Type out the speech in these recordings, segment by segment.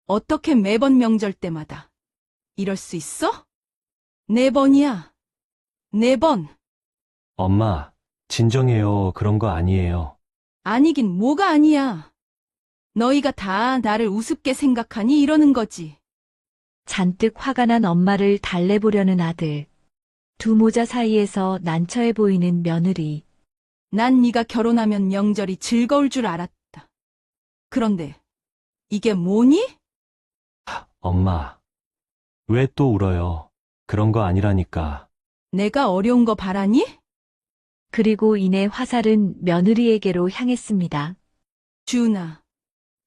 어떻게 매번 명절 때마다 이럴 수 있어? 4번이야. 4번. 엄마, 진정해요. 그런 거 아니에요. 아니긴 뭐가 아니야. 너희가 다 나를 우습게 생각하니 이러는 거지. 잔뜩 화가 난 엄마를 달래보려는 아들. 두 모자 사이에서 난처해 보이는 며느리. 난 네가 결혼하면 명절이 즐거울 줄 알았다. 그런데 이게 뭐니? 엄마, 왜 또 울어요? 그런 거 아니라니까. 내가 어려운 거 바라니? 그리고 이내 화살은 며느리에게로 향했습니다. 주은아,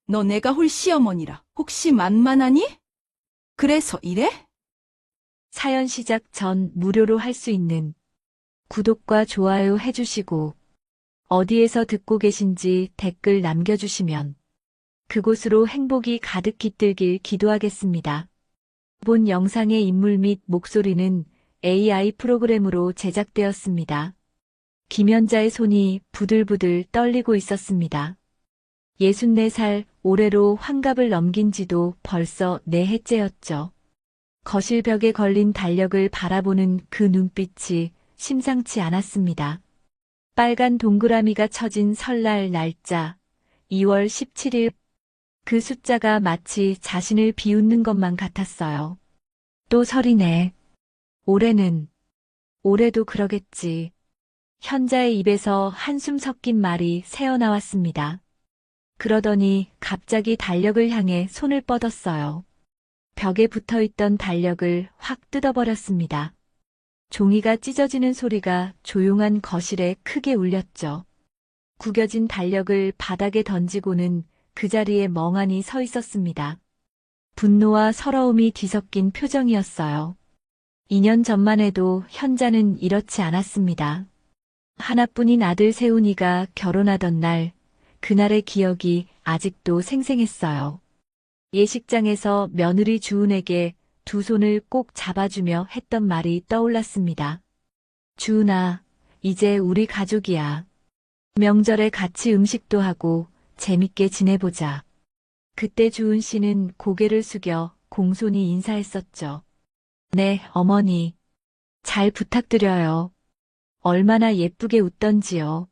너 내가 홀 시어머니라 혹시 만만하니? 그래서 이래? 사연 시작 전 무료로 할 수 있는 구독과 좋아요 해주시고 어디에서 듣고 계신지 댓글 남겨주시면 그곳으로 행복이 가득 깃들길 기도하겠습니다. 본 영상의 인물 및 목소리는 AI 프로그램으로 제작되었습니다. 김연자의 손이 부들부들 떨리고 있었습니다. 64살 올해로 환갑을 넘긴 지도 벌써 4해째였죠. 거실 벽에 걸린 달력을 바라보는 그 눈빛이 심상치 않았습니다. 빨간 동그라미가 쳐진 설날 날짜 2월 17일. 그 숫자가 마치 자신을 비웃는 것만 같았어요. 또 설이네. 올해도 그러겠지. 현자의 입에서 한숨 섞인 말이 새어나왔습니다. 그러더니 갑자기 달력을 향해 손을 뻗었어요. 벽에 붙어있던 달력을 확 뜯어버렸습니다. 종이가 찢어지는 소리가 조용한 거실에 크게 울렸죠. 구겨진 달력을 바닥에 던지고는 그 자리에 멍하니 서 있었습니다. 분노와 서러움이 뒤섞인 표정이었어요. 2년 전만 해도 현자는 이렇지 않았습니다. 하나뿐인 아들 세훈이가 결혼하던 날, 그날의 기억이 아직도 생생했어요. 예식장에서 며느리 주은에게 두 손을 꼭 잡아주며 했던 말이 떠올랐습니다. 주은아, 이제 우리 가족이야. 명절에 같이 음식도 하고 재밌게 지내보자. 그때 주은 씨는 고개를 숙여 공손히 인사했었죠. 네, 어머니. 잘 부탁드려요. 얼마나 예쁘게 웃던지요.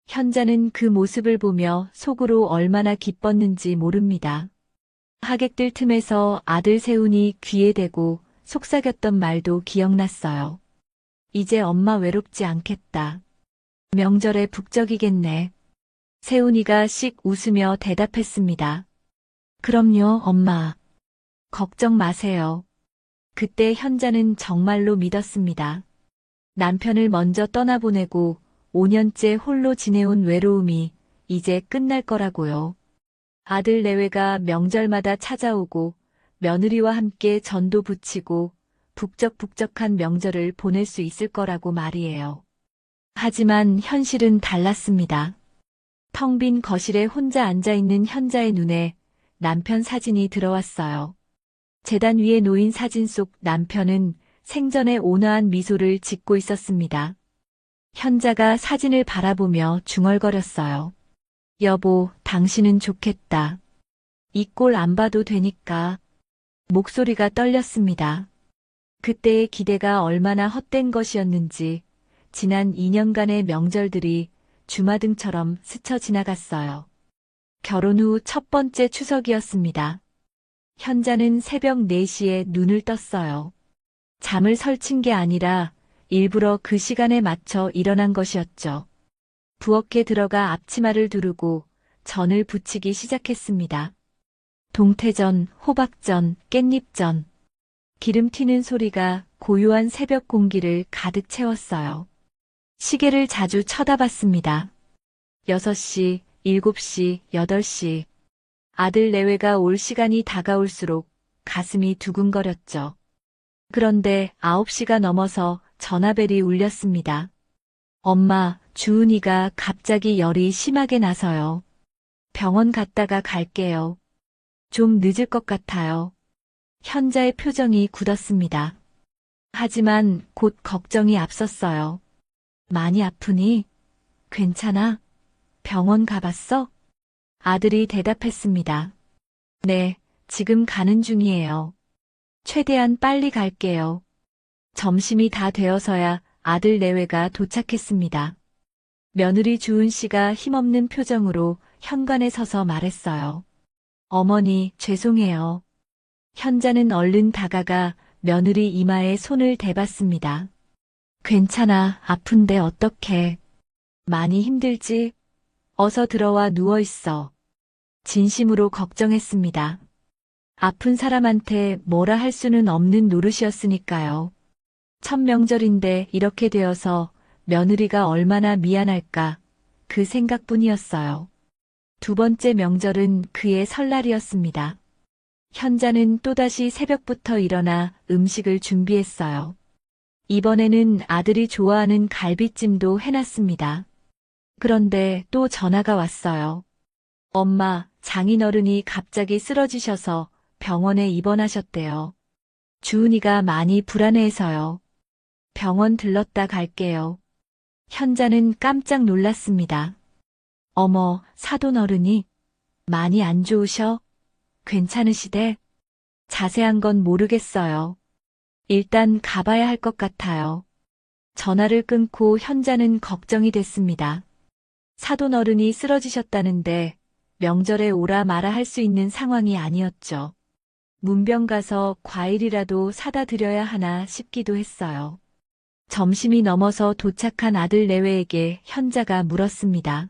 현자는 그 모습을 보며 속으로 얼마나 기뻤는지 모릅니다. 하객들 틈에서 아들 세훈이 귀에 대고 속삭였던 말도 기억났어요. 이제 엄마 외롭지 않겠다. 명절에 북적이겠네. 세훈이가 씩 웃으며 대답했습니다. 그럼요, 엄마. 걱정 마세요. 그때 현자는 정말로 믿었습니다. 남편을 먼저 떠나보내고 5년째 홀로 지내온 외로움이 이제 끝날 거라고요. 아들 내외가 명절마다 찾아오고 며느리와 함께 전도 부치고 북적북적한 명절을 보낼 수 있을 거라고 말이에요. 하지만 현실은 달랐습니다. 텅 빈 거실에 혼자 앉아있는 현자의 눈에 남편 사진이 들어왔어요. 재단 위에 놓인 사진 속 남편은 생전에 온화한 미소를 짓고 있었습니다. 현자가 사진을 바라보며 중얼거렸어요. 여보, 당신은 좋겠다. 이 꼴 안 봐도 되니까. 목소리가 떨렸습니다. 그때의 기대가 얼마나 헛된 것이었는지 지난 2년간의 명절들이 주마등처럼 스쳐 지나갔어요. 결혼 후 첫 번째 추석이었습니다. 현자는 새벽 4시에 눈을 떴어요. 잠을 설친 게 아니라 일부러 그 시간에 맞춰 일어난 것이었죠. 부엌에 들어가 앞치마를 두르고 전을 부치기 시작했습니다. 동태전, 호박전, 깻잎전. 기름 튀는 소리가 고요한 새벽 공기를 가득 채웠어요. 시계를 자주 쳐다봤습니다. 6시, 7시, 8시. 아들 내외가 올 시간이 다가올수록 가슴이 두근거렸죠. 그런데 9시가 넘어서 전화벨이 울렸습니다. 엄마, 주은이가 갑자기 열이 심하게 나서요. 병원 갔다가 갈게요. 좀 늦을 것 같아요. 현자의 표정이 굳었습니다. 하지만 곧 걱정이 앞섰어요. 많이 아프니? 괜찮아? 병원 가봤어? 아들이 대답했습니다. 네, 지금 가는 중이에요. 최대한 빨리 갈게요. 점심이 다 되어서야 아들 내외가 도착했습니다. 며느리 주은 씨가 힘없는 표정으로 현관에 서서 말했어요. 어머니, 죄송해요. 현자는 얼른 다가가 며느리 이마에 손을 대봤습니다. 괜찮아, 아픈데 어떡해. 많이 힘들지? 어서 들어와 누워 있어. 진심으로 걱정했습니다. 아픈 사람한테 뭐라 할 수는 없는 노릇이었으니까요. 첫 명절인데 이렇게 되어서 며느리가 얼마나 미안할까, 그 생각뿐이었어요. 두 번째 명절은 그의 설날이었습니다. 현자는 또다시 새벽부터 일어나 음식을 준비했어요. 이번에는 아들이 좋아하는 갈비찜도 해놨습니다. 그런데 또 전화가 왔어요. 엄마, 장인어른이 갑자기 쓰러지셔서 병원에 입원하셨대요. 주은이가 많이 불안해해서요. 병원 들렀다 갈게요. 현자는 깜짝 놀랐습니다. 어머, 사돈어른이 많이 안 좋으셔? 괜찮으시대? 자세한 건 모르겠어요. 일단 가봐야 할 것 같아요. 전화를 끊고 현자는 걱정이 됐습니다. 사돈어른이 쓰러지셨다는데 명절에 오라 마라 할 수 있는 상황이 아니었죠. 문병 가서 과일이라도 사다 드려야 하나 싶기도 했어요. 점심이 넘어서 도착한 아들 내외에게 현자가 물었습니다.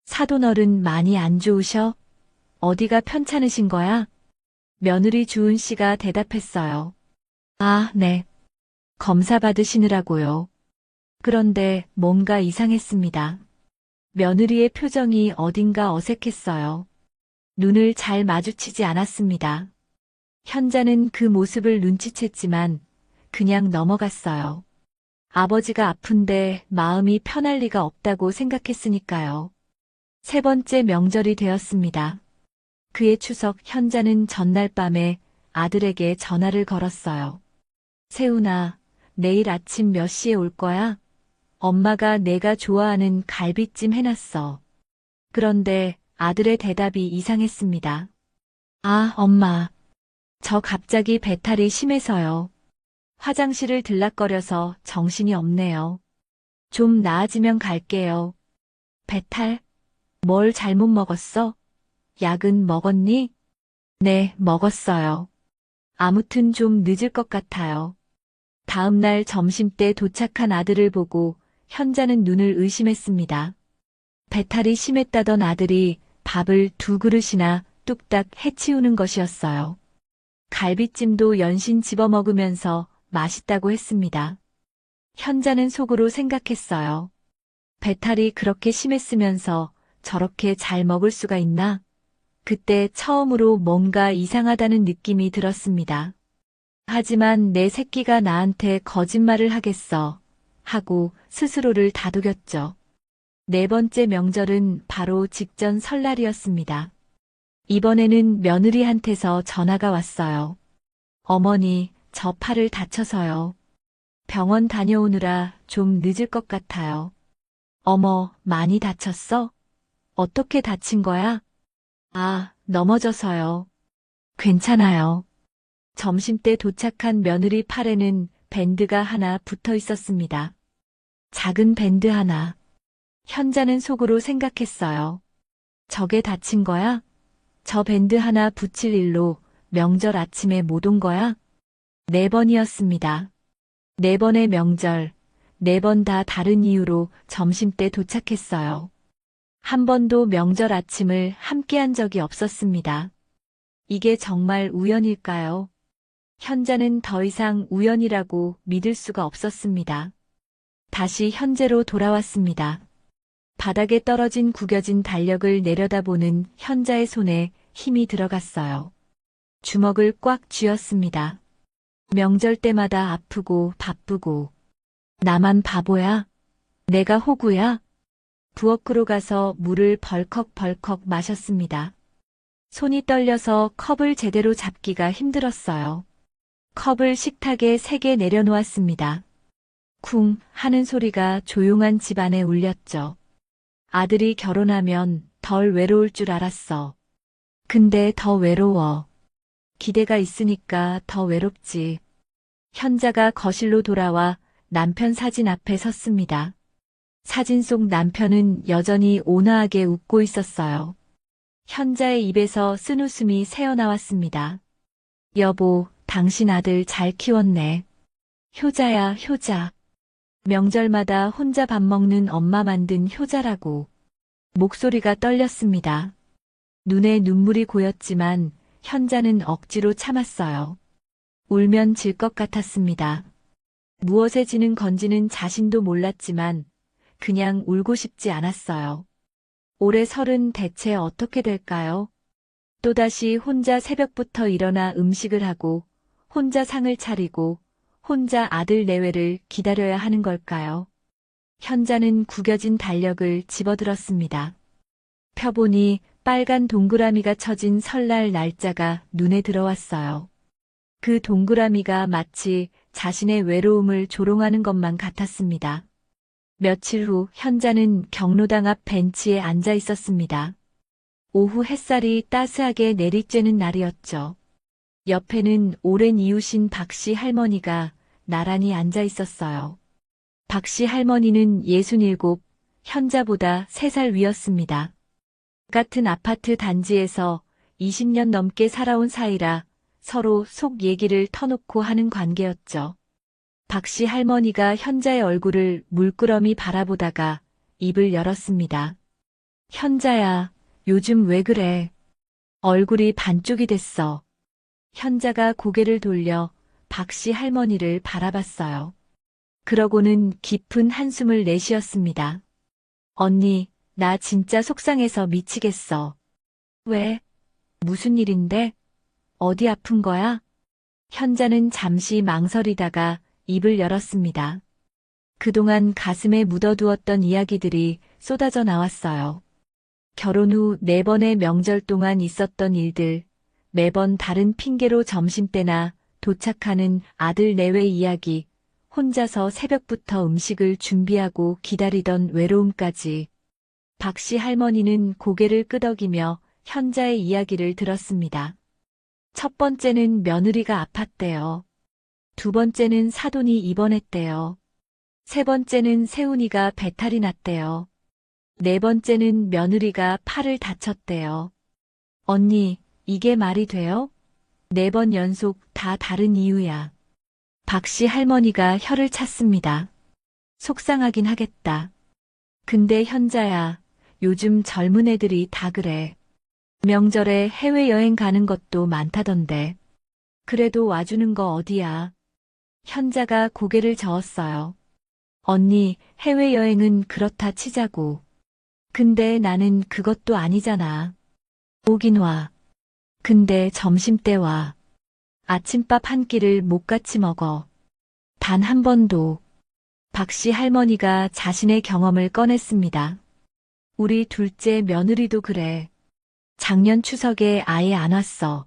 사돈어른 많이 안 좋으셔? 어디가 편찮으신 거야? 며느리 주은 씨가 대답했어요. 아, 네. 검사 받으시느라고요. 그런데 뭔가 이상했습니다. 며느리의 표정이 어딘가 어색했어요. 눈을 잘 마주치지 않았습니다. 현자는 그 모습을 눈치챘지만 그냥 넘어갔어요. 아버지가 아픈데 마음이 편할 리가 없다고 생각했으니까요. 세 번째 명절이 되었습니다. 그의 추석 현자는 전날 밤에 아들에게 전화를 걸었어요. 세훈아, 내일 아침 몇 시에 올 거야? 엄마가 내가 좋아하는 갈비찜 해놨어. 그런데 아들의 대답이 이상했습니다. 아, 엄마. 저 갑자기 배탈이 심해서요. 화장실을 들락거려서 정신이 없네요. 좀 나아지면 갈게요. 배탈? 뭘 잘못 먹었어? 약은 먹었니? 네, 먹었어요. 아무튼 좀 늦을 것 같아요. 다음 날 점심때 도착한 아들을 보고 현자는 눈을 의심했습니다. 배탈이 심했다던 아들이 밥을 2그릇이나 뚝딱 해치우는 것이었어요. 갈비찜도 연신 집어먹으면서 맛있다고 했습니다. 현자는 속으로 생각했어요. 배탈이 그렇게 심했으면서 저렇게 잘 먹을 수가 있나? 그때 처음으로 뭔가 이상하다는 느낌이 들었습니다. 하지만 내 새끼가 나한테 거짓말을 하겠어 하고 스스로를 다독였죠. 네 번째 명절은 바로 직전 설날이었습니다. 이번에는 며느리한테서 전화가 왔어요. 어머니, 저 팔을 다쳐서요. 병원 다녀오느라 좀 늦을 것 같아요. 어머, 많이 다쳤어? 어떻게 다친 거야? 아, 넘어져서요. 괜찮아요. 점심때 도착한 며느리 팔에는 밴드가 하나 붙어 있었습니다. 작은 밴드 하나. 현자는 속으로 생각했어요. 저게 다친 거야? 저 밴드 하나 붙일 일로 명절 아침에 못 온 거야? 4번이었습니다. 4번의 명절, 4번 다 다른 이유로 점심때 도착했어요. 한 번도 명절 아침을 함께한 적이 없었습니다. 이게 정말 우연일까요? 현자는 더 이상 우연이라고 믿을 수가 없었습니다. 다시 현재로 돌아왔습니다. 바닥에 떨어진 구겨진 달력을 내려다보는 현자의 손에 힘이 들어갔어요. 주먹을 꽉 쥐었습니다. 명절 때마다 아프고 바쁘고 나만 바보야? 내가 호구야? 부엌으로 가서 물을 벌컥벌컥 마셨습니다. 손이 떨려서 컵을 제대로 잡기가 힘들었어요. 컵을 식탁에 3개 내려놓았습니다. 쿵 하는 소리가 조용한 집안에 울렸죠. 아들이 결혼하면 덜 외로울 줄 알았어. 근데 더 외로워. 기대가 있으니까 더 외롭지. 현자가 거실로 돌아와 남편 사진 앞에 섰습니다. 사진 속 남편은 여전히 온화하게 웃고 있었어요. 현자의 입에서 쓴웃음이 새어나왔습니다. 여보, 당신 아들 잘 키웠네. 효자야, 효자. 명절마다 혼자 밥 먹는 엄마 만든 효자라고. 목소리가 떨렸습니다. 눈에 눈물이 고였지만 현자는 억지로 참았어요. 울면 질 것 같았습니다. 무엇에 지는 건지는 자신도 몰랐지만 그냥 울고 싶지 않았어요. 올해 30 대체 어떻게 될까요? 또다시 혼자 새벽부터 일어나 음식을 하고 혼자 상을 차리고 혼자 아들 내외를 기다려야 하는 걸까요? 현자는 구겨진 달력을 집어들었습니다. 펴보니 빨간 동그라미가 쳐진 설날 날짜가 눈에 들어왔어요. 그 동그라미가 마치 자신의 외로움을 조롱하는 것만 같았습니다. 며칠 후 현자는 경로당 앞 벤치에 앉아 있었습니다. 오후 햇살이 따스하게 내리쬐는 날이었죠. 옆에는 오랜 이웃인 박씨 할머니가 나란히 앉아 있었어요. 박씨 할머니는 67, 현자보다 3살 위였습니다. 같은 아파트 단지에서 20년 넘게 살아온 사이라 서로 속 얘기를 터놓고 하는 관계였죠. 박씨 할머니가 현자의 얼굴을 물끄러미 바라보다가 입을 열었습니다. 현자야, 요즘 왜 그래? 얼굴이 반쪽이 됐어. 현자가 고개를 돌려 박씨 할머니를 바라봤어요. 그러고는 깊은 한숨을 내쉬었습니다. 언니, 나 진짜 속상해서 미치겠어. 왜? 무슨 일인데? 어디 아픈 거야? 현자는 잠시 망설이다가 입을 열었습니다. 그동안 가슴에 묻어두었던 이야기들이 쏟아져 나왔어요. 결혼 후 4번의 명절 동안 있었던 일들, 매번 다른 핑계로 점심때나 도착하는 아들 내외 이야기, 혼자서 새벽부터 음식을 준비하고 기다리던 외로움까지. 박씨 할머니는 고개를 끄덕이며 현자의 이야기를 들었습니다. 첫 번째는 며느리가 아팠대요. 두 번째는 사돈이 입원했대요. 세 번째는 세훈이가 배탈이 났대요. 네 번째는 며느리가 팔을 다쳤대요. 언니, 이게 말이 돼요? 4번 연속 다 다른 이유야. 박씨 할머니가 혀를 찼습니다. 속상하긴 하겠다. 근데 현자야, 요즘 젊은 애들이 다 그래. 명절에 해외여행 가는 것도 많다던데. 그래도 와주는 거 어디야? 현자가 고개를 저었어요. 언니, 해외여행은 그렇다 치자고. 근데 나는 그것도 아니잖아. 오긴 와. 근데 점심때 와. 아침밥 한 끼를 못 같이 먹어. 단 한 번도. 박씨 할머니가 자신의 경험을 꺼냈습니다. 우리 둘째 며느리도 그래. 작년 추석에 아예 안 왔어.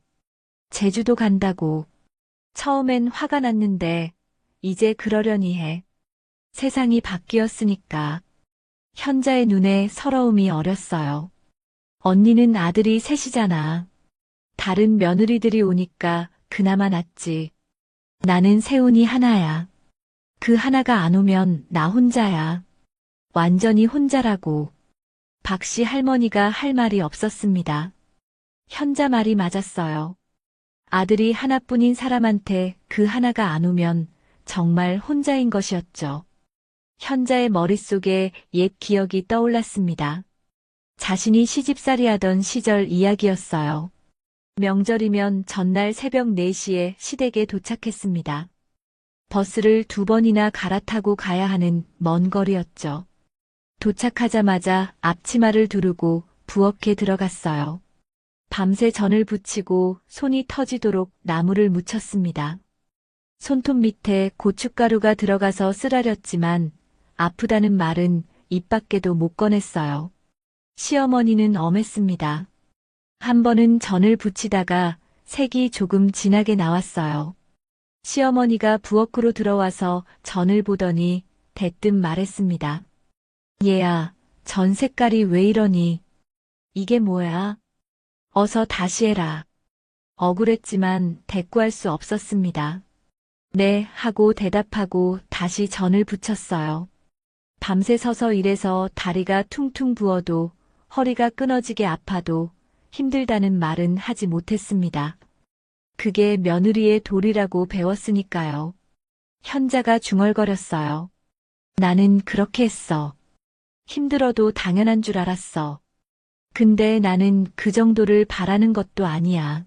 제주도 간다고. 처음엔 화가 났는데 이제 그러려니 해. 세상이 바뀌었으니까. 현자의 눈에 서러움이 어렸어요. 언니는 아들이 셋이잖아. 다른 며느리들이 오니까 그나마 낫지. 나는 세훈이 하나야. 그 하나가 안 오면 나 혼자야. 완전히 혼자라고. 박씨 할머니가 할 말이 없었습니다. 현자 말이 맞았어요. 아들이 하나뿐인 사람한테 그 하나가 안 오면 정말 혼자인 것이었죠. 현자의 머릿속에 옛 기억이 떠올랐습니다. 자신이 시집살이 하던 시절 이야기였어요. 명절이면 전날 새벽 4시에 시댁에 도착했습니다. 버스를 2번이나 갈아타고 가야 하는 먼 거리였죠. 도착하자마자 앞치마를 두르고 부엌에 들어갔어요. 밤새 전을 부치고 손이 터지도록 나무를 묻혔습니다. 손톱 밑에 고춧가루가 들어가서 쓰라렸지만 아프다는 말은 입 밖에도 못 꺼냈어요. 시어머니는 엄했습니다. 한 번은 전을 부치다가 색이 조금 진하게 나왔어요. 시어머니가 부엌으로 들어와서 전을 보더니 대뜸 말했습니다. 얘야, 전 색깔이 왜 이러니? 이게 뭐야? 어서 다시 해라. 억울했지만 대꾸할 수 없었습니다. 네, 하고 대답하고 다시 전을 붙였어요. 밤새 서서 일해서 다리가 퉁퉁 부어도 허리가 끊어지게 아파도 힘들다는 말은 하지 못했습니다. 그게 며느리의 도리라고 배웠으니까요. 현자가 중얼거렸어요. 나는 그렇게 했어. 힘들어도 당연한 줄 알았어. 근데 나는 그 정도를 바라는 것도 아니야.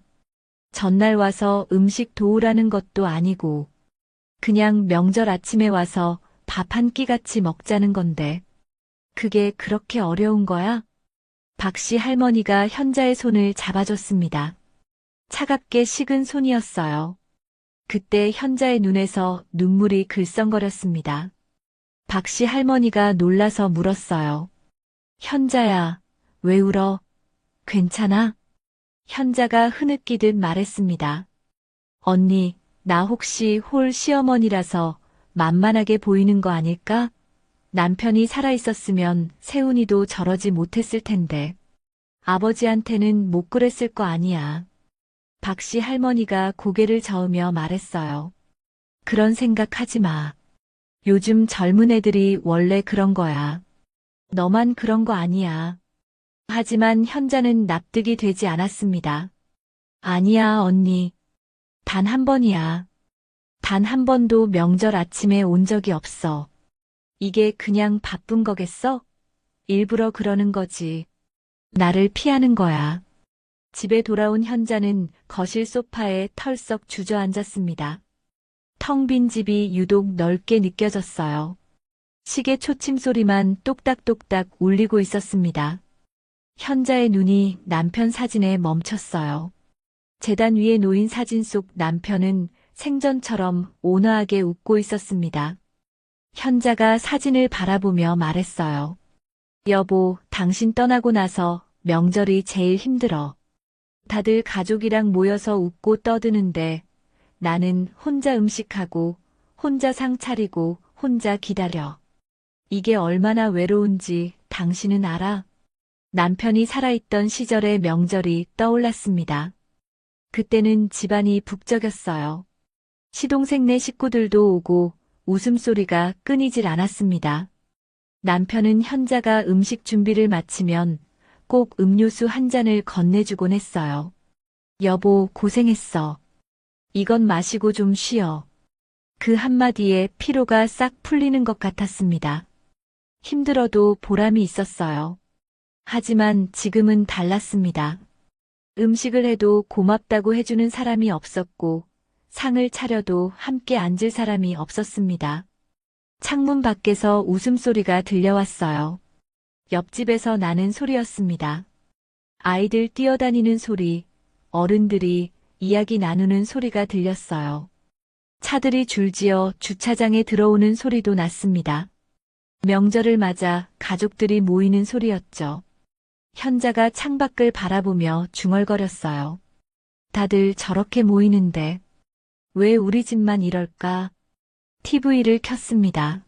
전날 와서 음식 도우라는 것도 아니고, 그냥 명절 아침에 와서 밥 한 끼 같이 먹자는 건데. 그게 그렇게 어려운 거야? 박씨 할머니가 현자의 손을 잡아줬습니다. 차갑게 식은 손이었어요. 그때 현자의 눈에서 눈물이 글썽거렸습니다. 박씨 할머니가 놀라서 물었어요. 현자야, 왜 울어? 괜찮아? 현자가 흐느끼듯 말했습니다. 언니, 나 혹시 홀 시어머니라서 만만하게 보이는 거 아닐까? 남편이 살아있었으면 세훈이도 저러지 못했을 텐데. 아버지한테는 못 그랬을 거 아니야. 박씨 할머니가 고개를 저으며 말했어요. 그런 생각하지 마. 요즘 젊은 애들이 원래 그런 거야. 너만 그런 거 아니야. 하지만 현자는 납득이 되지 않았습니다. 아니야, 언니. 단 한 번이야. 단 한 번도 명절 아침에 온 적이 없어. 이게 그냥 바쁜 거겠어? 일부러 그러는 거지. 나를 피하는 거야. 집에 돌아온 현자는 거실 소파에 털썩 주저앉았습니다. 텅 빈 집이 유독 넓게 느껴졌어요. 시계 초침 소리만 똑딱똑딱 울리고 있었습니다. 현자의 눈이 남편 사진에 멈췄어요. 재단 위에 놓인 사진 속 남편은 생전처럼 온화하게 웃고 있었습니다. 현자가 사진을 바라보며 말했어요. 여보, 당신 떠나고 나서 명절이 제일 힘들어. 다들 가족이랑 모여서 웃고 떠드는데 나는 혼자 음식하고 혼자 상 차리고 혼자 기다려. 이게 얼마나 외로운지 당신은 알아? 남편이 살아있던 시절의 명절이 떠올랐습니다. 그때는 집안이 북적였어요. 시동생네 식구들도 오고 웃음소리가 끊이질 않았습니다. 남편은 현자가 음식 준비를 마치면 꼭 음료수 한 잔을 건네주곤 했어요. 여보, 고생했어. 이건 마시고 좀 쉬어. 그 한마디에 피로가 싹 풀리는 것 같았습니다. 힘들어도 보람이 있었어요. 하지만 지금은 달랐습니다. 음식을 해도 고맙다고 해주는 사람이 없었고, 상을 차려도 함께 앉을 사람이 없었습니다. 창문 밖에서 웃음소리가 들려왔어요. 옆집에서 나는 소리였습니다. 아이들 뛰어다니는 소리, 어른들이 이야기 나누는 소리가 들렸어요. 차들이 줄지어 주차장에 들어오는 소리도 났습니다. 명절을 맞아 가족들이 모이는 소리였죠. 현자가 창밖을 바라보며 중얼거렸어요. 다들 저렇게 모이는데 왜 우리 집만 이럴까? TV를 켰습니다.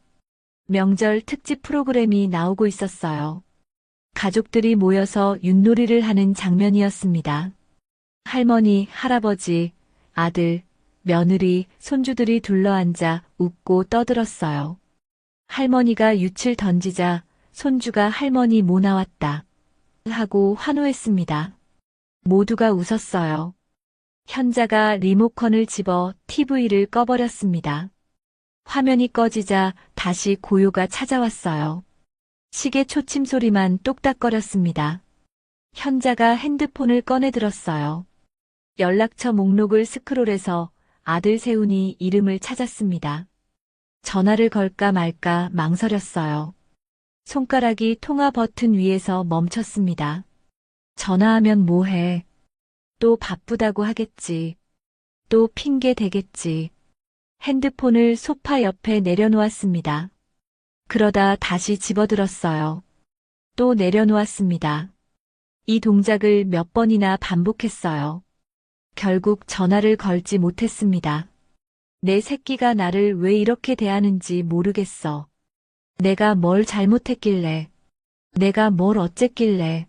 명절 특집 프로그램이 나오고 있었어요. 가족들이 모여서 윷놀이를 하는 장면이었습니다. 할머니, 할아버지, 아들, 며느리, 손주들이 둘러앉아 웃고 떠들었어요. 할머니가 윷을 던지자 손주가 할머니 뭐 나왔다 하고 환호했습니다. 모두가 웃었어요. 현자가 리모컨을 집어 TV를 꺼버렸습니다. 화면이 꺼지자 다시 고요가 찾아왔어요. 시계 초침 소리만 똑딱거렸습니다. 현자가 핸드폰을 꺼내 들었어요. 연락처 목록을 스크롤해서 아들 세훈이 이름을 찾았습니다. 전화를 걸까 말까 망설였어요. 손가락이 통화 버튼 위에서 멈췄습니다. 전화하면 뭐해? 또 바쁘다고 하겠지. 또 핑계 대겠지. 핸드폰을 소파 옆에 내려놓았습니다. 그러다 다시 집어들었어요. 또 내려놓았습니다. 이 동작을 몇 번이나 반복했어요. 결국 전화를 걸지 못했습니다. 내 새끼가 나를 왜 이렇게 대하는지 모르겠어. 내가 뭘 잘못했길래. 내가 뭘 어쨌길래.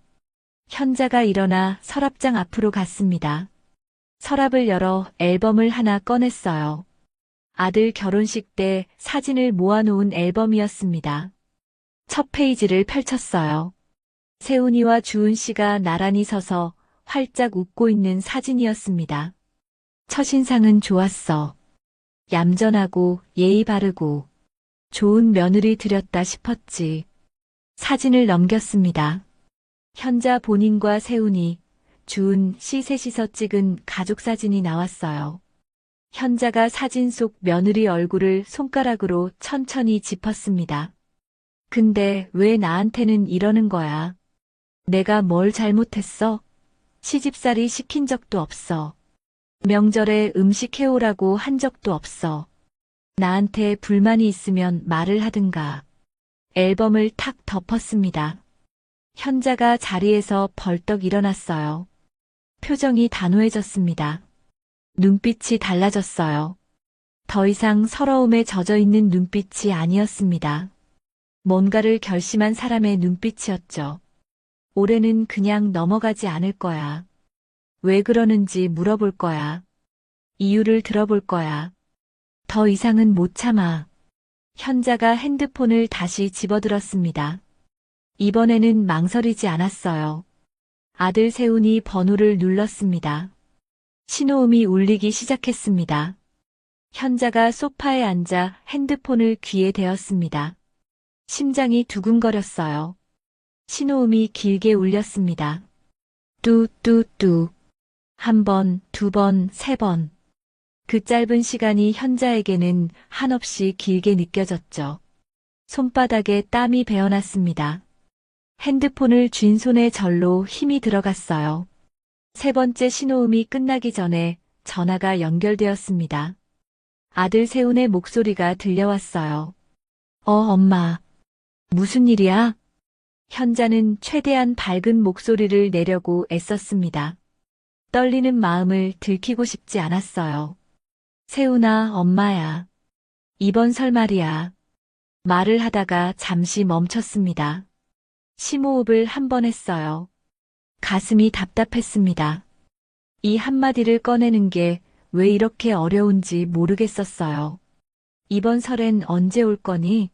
현자가 일어나 서랍장 앞으로 갔습니다. 서랍을 열어 앨범을 하나 꺼냈어요. 아들 결혼식 때 사진을 모아놓은 앨범이었습니다. 첫 페이지를 펼쳤어요. 세훈이와 주은 씨가 나란히 서서 활짝 웃고 있는 사진이었습니다. 첫인상은 좋았어. 얌전하고 예의 바르고 좋은 며느리 들였다 싶었지. 사진을 넘겼습니다. 현자 본인과 세훈이, 주은 씨 셋이서 찍은 가족 사진이 나왔어요. 현자가 사진 속 며느리 얼굴을 손가락으로 천천히 짚었습니다. 근데 왜 나한테는 이러는 거야? 내가 뭘 잘못했어? 시집살이 시킨 적도 없어. 명절에 음식 해오라고 한 적도 없어. 나한테 불만이 있으면 말을 하든가. 앨범을 탁 덮었습니다. 현자가 자리에서 벌떡 일어났어요. 표정이 단호해졌습니다. 눈빛이 달라졌어요. 더 이상 서러움에 젖어 있는 눈빛이 아니었습니다. 뭔가를 결심한 사람의 눈빛이었죠. 올해는 그냥 넘어가지 않을 거야. 왜 그러는지 물어볼 거야. 이유를 들어볼 거야. 더 이상은 못 참아. 현자가 핸드폰을 다시 집어들었습니다. 이번에는 망설이지 않았어요. 아들 세훈이 번호를 눌렀습니다. 신호음이 울리기 시작했습니다. 현자가 소파에 앉아 핸드폰을 귀에 대었습니다. 심장이 두근거렸어요. 신호음이 길게 울렸습니다. 뚜뚜뚜. 한 번, 두 번, 세 번. 그 짧은 시간이 현자에게는 한없이 길게 느껴졌죠. 손바닥에 땀이 배어났습니다. 핸드폰을 쥔 손에 절로 힘이 들어갔어요. 세 번째 신호음이 끝나기 전에 전화가 연결되었습니다. 아들 세훈의 목소리가 들려왔어요. 엄마. 무슨 일이야? 현자는 최대한 밝은 목소리를 내려고 애썼습니다. 떨리는 마음을 들키고 싶지 않았어요. 세훈아, 엄마야. 이번 설 말이야. 말을 하다가 잠시 멈췄습니다. 심호흡을 한 번 했어요. 가슴이 답답했습니다. 이 한마디를 꺼내는 게 왜 이렇게 어려운지 모르겠었어요. 이번 설엔 언제 올 거니?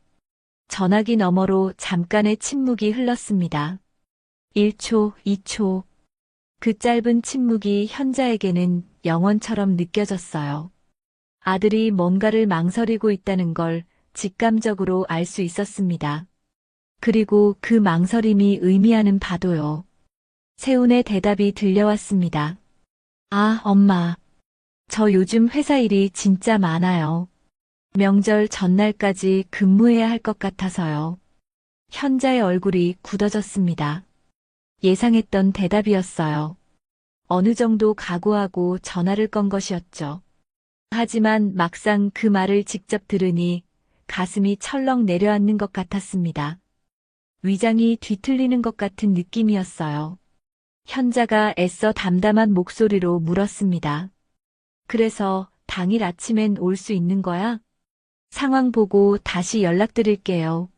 전화기 너머로 잠깐의 침묵이 흘렀습니다. 1초, 2초. 그 짧은 침묵이 현자에게는 영원처럼 느껴졌어요. 아들이 뭔가를 망설이고 있다는 걸 직감적으로 알 수 있었습니다. 그리고 그 망설임이 의미하는 바도요. 세훈의 대답이 들려왔습니다. 아, 엄마. 저 요즘 회사 일이 진짜 많아요. 명절 전날까지 근무해야 할 것 같아서요. 현자의 얼굴이 굳어졌습니다. 예상했던 대답이었어요. 어느 정도 각오하고 전화를 건 것이었죠. 하지만 막상 그 말을 직접 들으니 가슴이 철렁 내려앉는 것 같았습니다. 위장이 뒤틀리는 것 같은 느낌이었어요. 현자가 애써 담담한 목소리로 물었습니다. 그래서 당일 아침엔 올 수 있는 거야? 상황 보고 다시 연락드릴게요.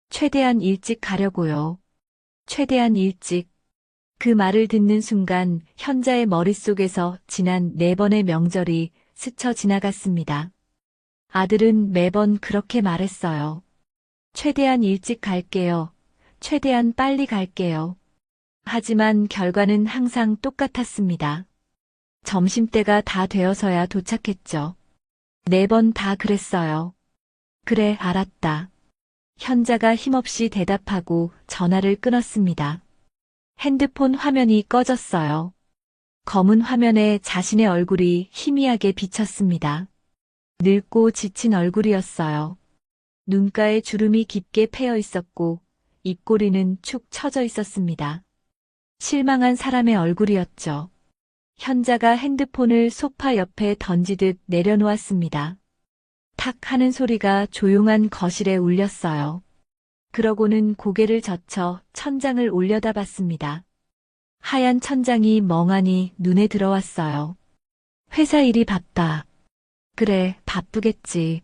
최대한 일찍 가려고요. 최대한 일찍. 그 말을 듣는 순간 현자의 머릿속에서 지난 4번의 명절이 스쳐 지나갔습니다. 아들은 매번 그렇게 말했어요. 최대한 일찍 갈게요. 최대한 빨리 갈게요. 하지만 결과는 항상 똑같았습니다. 점심때가 다 되어서야 도착했죠. 4번 다 그랬어요. 그래, 알았다. 현자가 힘없이 대답하고 전화를 끊었습니다. 핸드폰 화면이 꺼졌어요. 검은 화면에 자신의 얼굴이 희미하게 비쳤습니다. 늙고 지친 얼굴이었어요. 눈가에 주름이 깊게 패여 있었고 입꼬리는 축 처져 있었습니다. 실망한 사람의 얼굴이었죠. 현자가 핸드폰을 소파 옆에 던지듯 내려놓았습니다. 탁 하는 소리가 조용한 거실에 울렸어요. 그러고는 고개를 젖혀 천장을 올려다봤습니다. 하얀 천장이 멍하니 눈에 들어왔어요. 회사 일이 바빠. 그래, 바쁘겠지.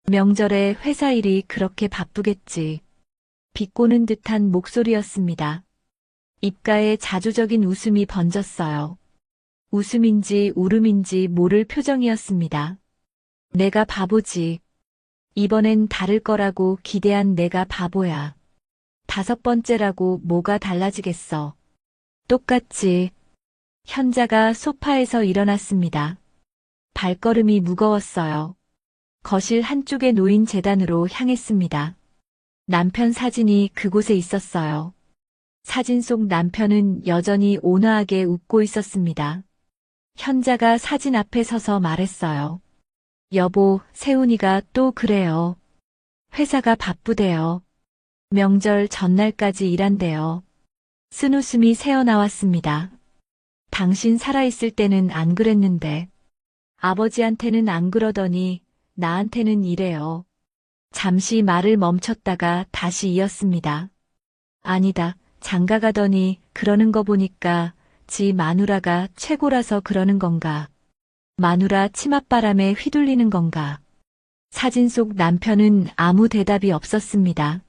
명절에 회사 일이 그렇게 바쁘겠지. 비꼬는 듯한 목소리였습니다. 입가에 자주적인 웃음이 번졌어요. 웃음인지 울음인지 모를 표정이었습니다. 내가 바보지. 이번엔 다를 거라고 기대한 내가 바보야. 5번째라고 뭐가 달라지겠어. 똑같지. 현자가 소파에서 일어났습니다. 발걸음이 무거웠어요. 거실 한쪽에 놓인 재단으로 향했습니다. 남편 사진이 그곳에 있었어요. 사진 속 남편은 여전히 온화하게 웃고 있었습니다. 현자가 사진 앞에 서서 말했어요. 여보, 세훈이가 또 그래요. 회사가 바쁘대요. 명절 전날까지 일한대요. 쓴웃음이 새어나왔습니다. 당신 살아있을 때는 안 그랬는데. 아버지한테는 안 그러더니 나한테는 이래요. 잠시 말을 멈췄다가 다시 이었습니다. 아니다, 장가가더니 그러는 거 보니까 지 마누라가 최고라서 그러는 건가. 마누라 치맛바람에 휘둘리는 건가. 사진 속 남편은 아무 대답이 없었습니다.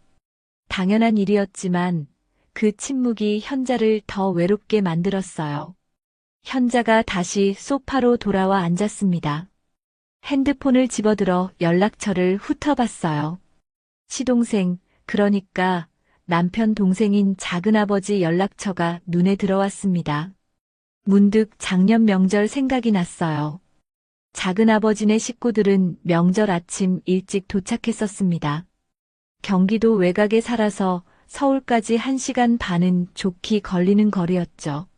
당연한 일이었지만 그 침묵이 현자를 더 외롭게 만들었어요. 현자가 다시 소파로 돌아와 앉았습니다. 핸드폰을 집어들어 연락처를 훑어봤어요. 시동생, 그러니까 남편 동생인 작은아버지 연락처가 눈에 들어왔습니다. 문득 작년 명절 생각이 났어요. 작은아버지네 식구들은 명절 아침 일찍 도착했었습니다. 경기도 외곽에 살아서 서울까지 1시간 반은 좋게 걸리는 거리였죠.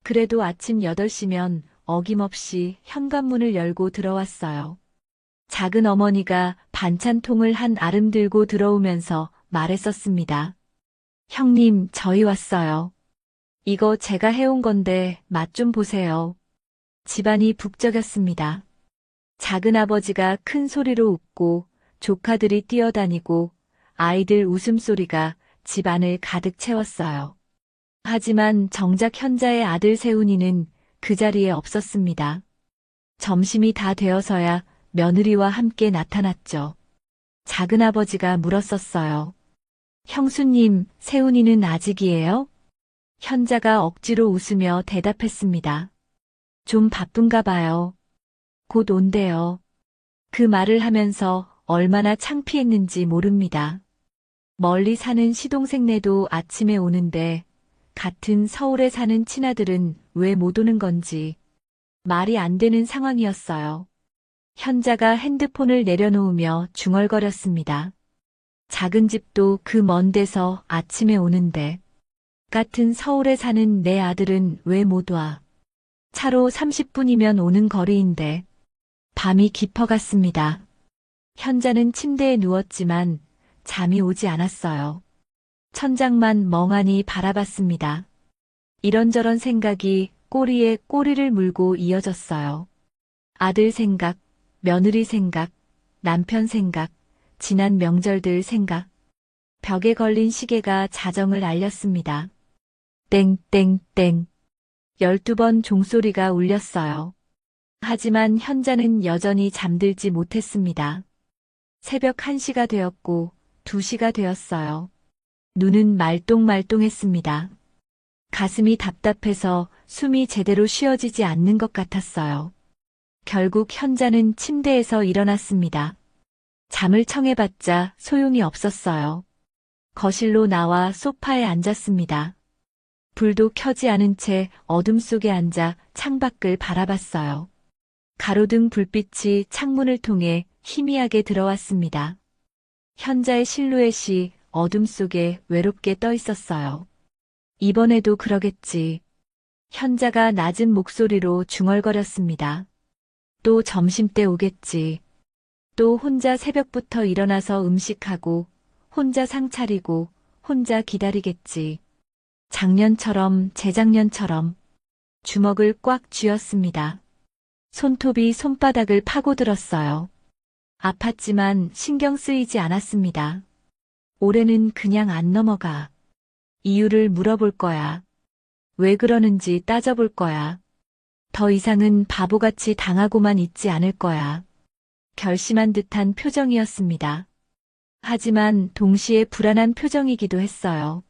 그래도 아침 8시면 어김없이 현관문을 열고 들어왔어요. 작은 어머니가 반찬통을 한 아름 들고 들어오면서 말했었습니다. 형님, 저희 왔어요. 이거 제가 해온 건데 맛 좀 보세요. 집안이 북적였습니다. 작은아버지가 큰 소리로 웃고 조카들이 뛰어다니고 아이들 웃음소리가 집안을 가득 채웠어요. 하지만 정작 현자의 아들 세훈이는 그 자리에 없었습니다. 점심이 다 되어서야 며느리와 함께 나타났죠. 작은아버지가 물었었어요. 형수님, 세훈이는 아직이에요? 현자가 억지로 웃으며 대답했습니다. 좀 바쁜가 봐요. 곧 온대요. 그 말을 하면서 얼마나 창피했는지 모릅니다. 멀리 사는 시동생네도 아침에 오는데 같은 서울에 사는 친아들은 왜 못 오는 건지 말이 안 되는 상황이었어요. 현자가 핸드폰을 내려놓으며 중얼거렸습니다. 작은 집도 그 먼 데서 아침에 오는데 같은 서울에 사는 내 아들은 왜 못 와? 차로 30분이면 오는 거리인데 밤이 깊어갔습니다. 현자는 침대에 누웠지만 잠이 오지 않았어요. 천장만 멍하니 바라봤습니다. 이런저런 생각이 꼬리에 꼬리를 물고 이어졌어요. 아들 생각, 며느리 생각, 남편 생각, 지난 명절들 생각. 벽에 걸린 시계가 자정을 알렸습니다. 땡땡땡. 12번 종소리가 울렸어요. 하지만 현자는 여전히 잠들지 못했습니다. 새벽 1시가 되었고 2시가 되었어요. 눈은 말똥말똥했습니다. 가슴이 답답해서 숨이 제대로 쉬어지지 않는 것 같았어요. 결국 현자는 침대에서 일어났습니다. 잠을 청해봤자 소용이 없었어요. 거실로 나와 소파에 앉았습니다. 불도 켜지 않은 채 어둠 속에 앉아 창밖을 바라봤어요. 가로등 불빛이 창문을 통해 희미하게 들어왔습니다. 현자의 실루엣이 어둠 속에 외롭게 떠 있었어요. 이번에도 그러겠지. 현자가 낮은 목소리로 중얼거렸습니다. 또 점심때 오겠지. 또 혼자 새벽부터 일어나서 음식하고, 혼자 상 차리고, 혼자 기다리겠지. 작년처럼 재작년처럼 주먹을 꽉 쥐었습니다. 손톱이 손바닥을 파고들었어요. 아팠지만 신경 쓰이지 않았습니다. 올해는 그냥 안 넘어가. 이유를 물어볼 거야. 왜 그러는지 따져볼 거야. 더 이상은 바보같이 당하고만 있지 않을 거야. 결심한 듯한 표정이었습니다. 하지만 동시에 불안한 표정이기도 했어요.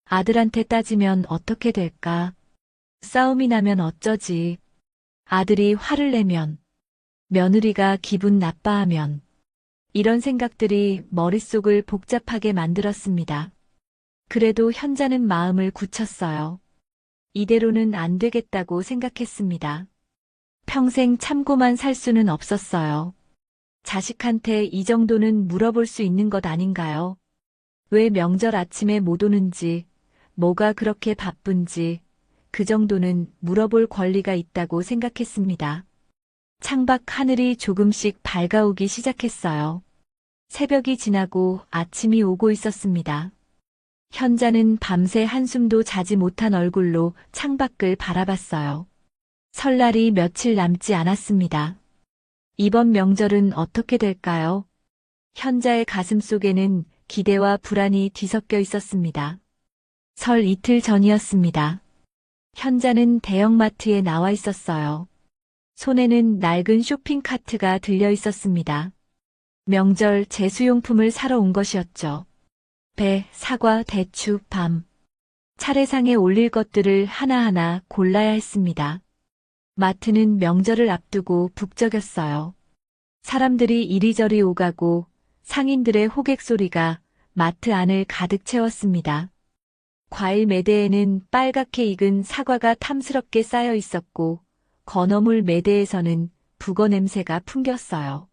아들한테 따지면 어떻게 될까? 싸움이 나면 어쩌지? 아들이 화를 내면, 며느리가 기분 나빠하면, 이런 생각들이 머릿속을 복잡하게 만들었습니다. 그래도 현자는 마음을 굳혔어요. 이대로는 안 되겠다고 생각했습니다. 평생 참고만 살 수는 없었어요. 자식한테 이 정도는 물어볼 수 있는 것 아닌가요? 왜 명절 아침에 못 오는지, 뭐가 그렇게 바쁜지, 그 정도는 물어볼 권리가 있다고 생각했습니다. 창밖 하늘이 조금씩 밝아오기 시작했어요. 새벽이 지나고 아침이 오고 있었습니다. 현자는 밤새 한숨도 자지 못한 얼굴로 창밖을 바라봤어요. 설날이 며칠 남지 않았습니다. 이번 명절은 어떻게 될까요? 현자의 가슴 속에는 기대와 불안이 뒤섞여 있었습니다. 설 이틀 전이었습니다. 현자는 대형마트에 나와 있었어요. 손에는 낡은 쇼핑카트가 들려 있었습니다. 명절 제수용품을 사러 온 것이었죠. 배, 사과, 대추, 밤. 차례상에 올릴 것들을 하나하나 골라야 했습니다. 마트는 명절을 앞두고 북적였어요. 사람들이 이리저리 오가고 상인들의 호객 소리가 마트 안을 가득 채웠습니다. 과일 매대에는 빨갛게 익은 사과가 탐스럽게 쌓여 있었고 건어물 매대에서는 북어 냄새가 풍겼어요.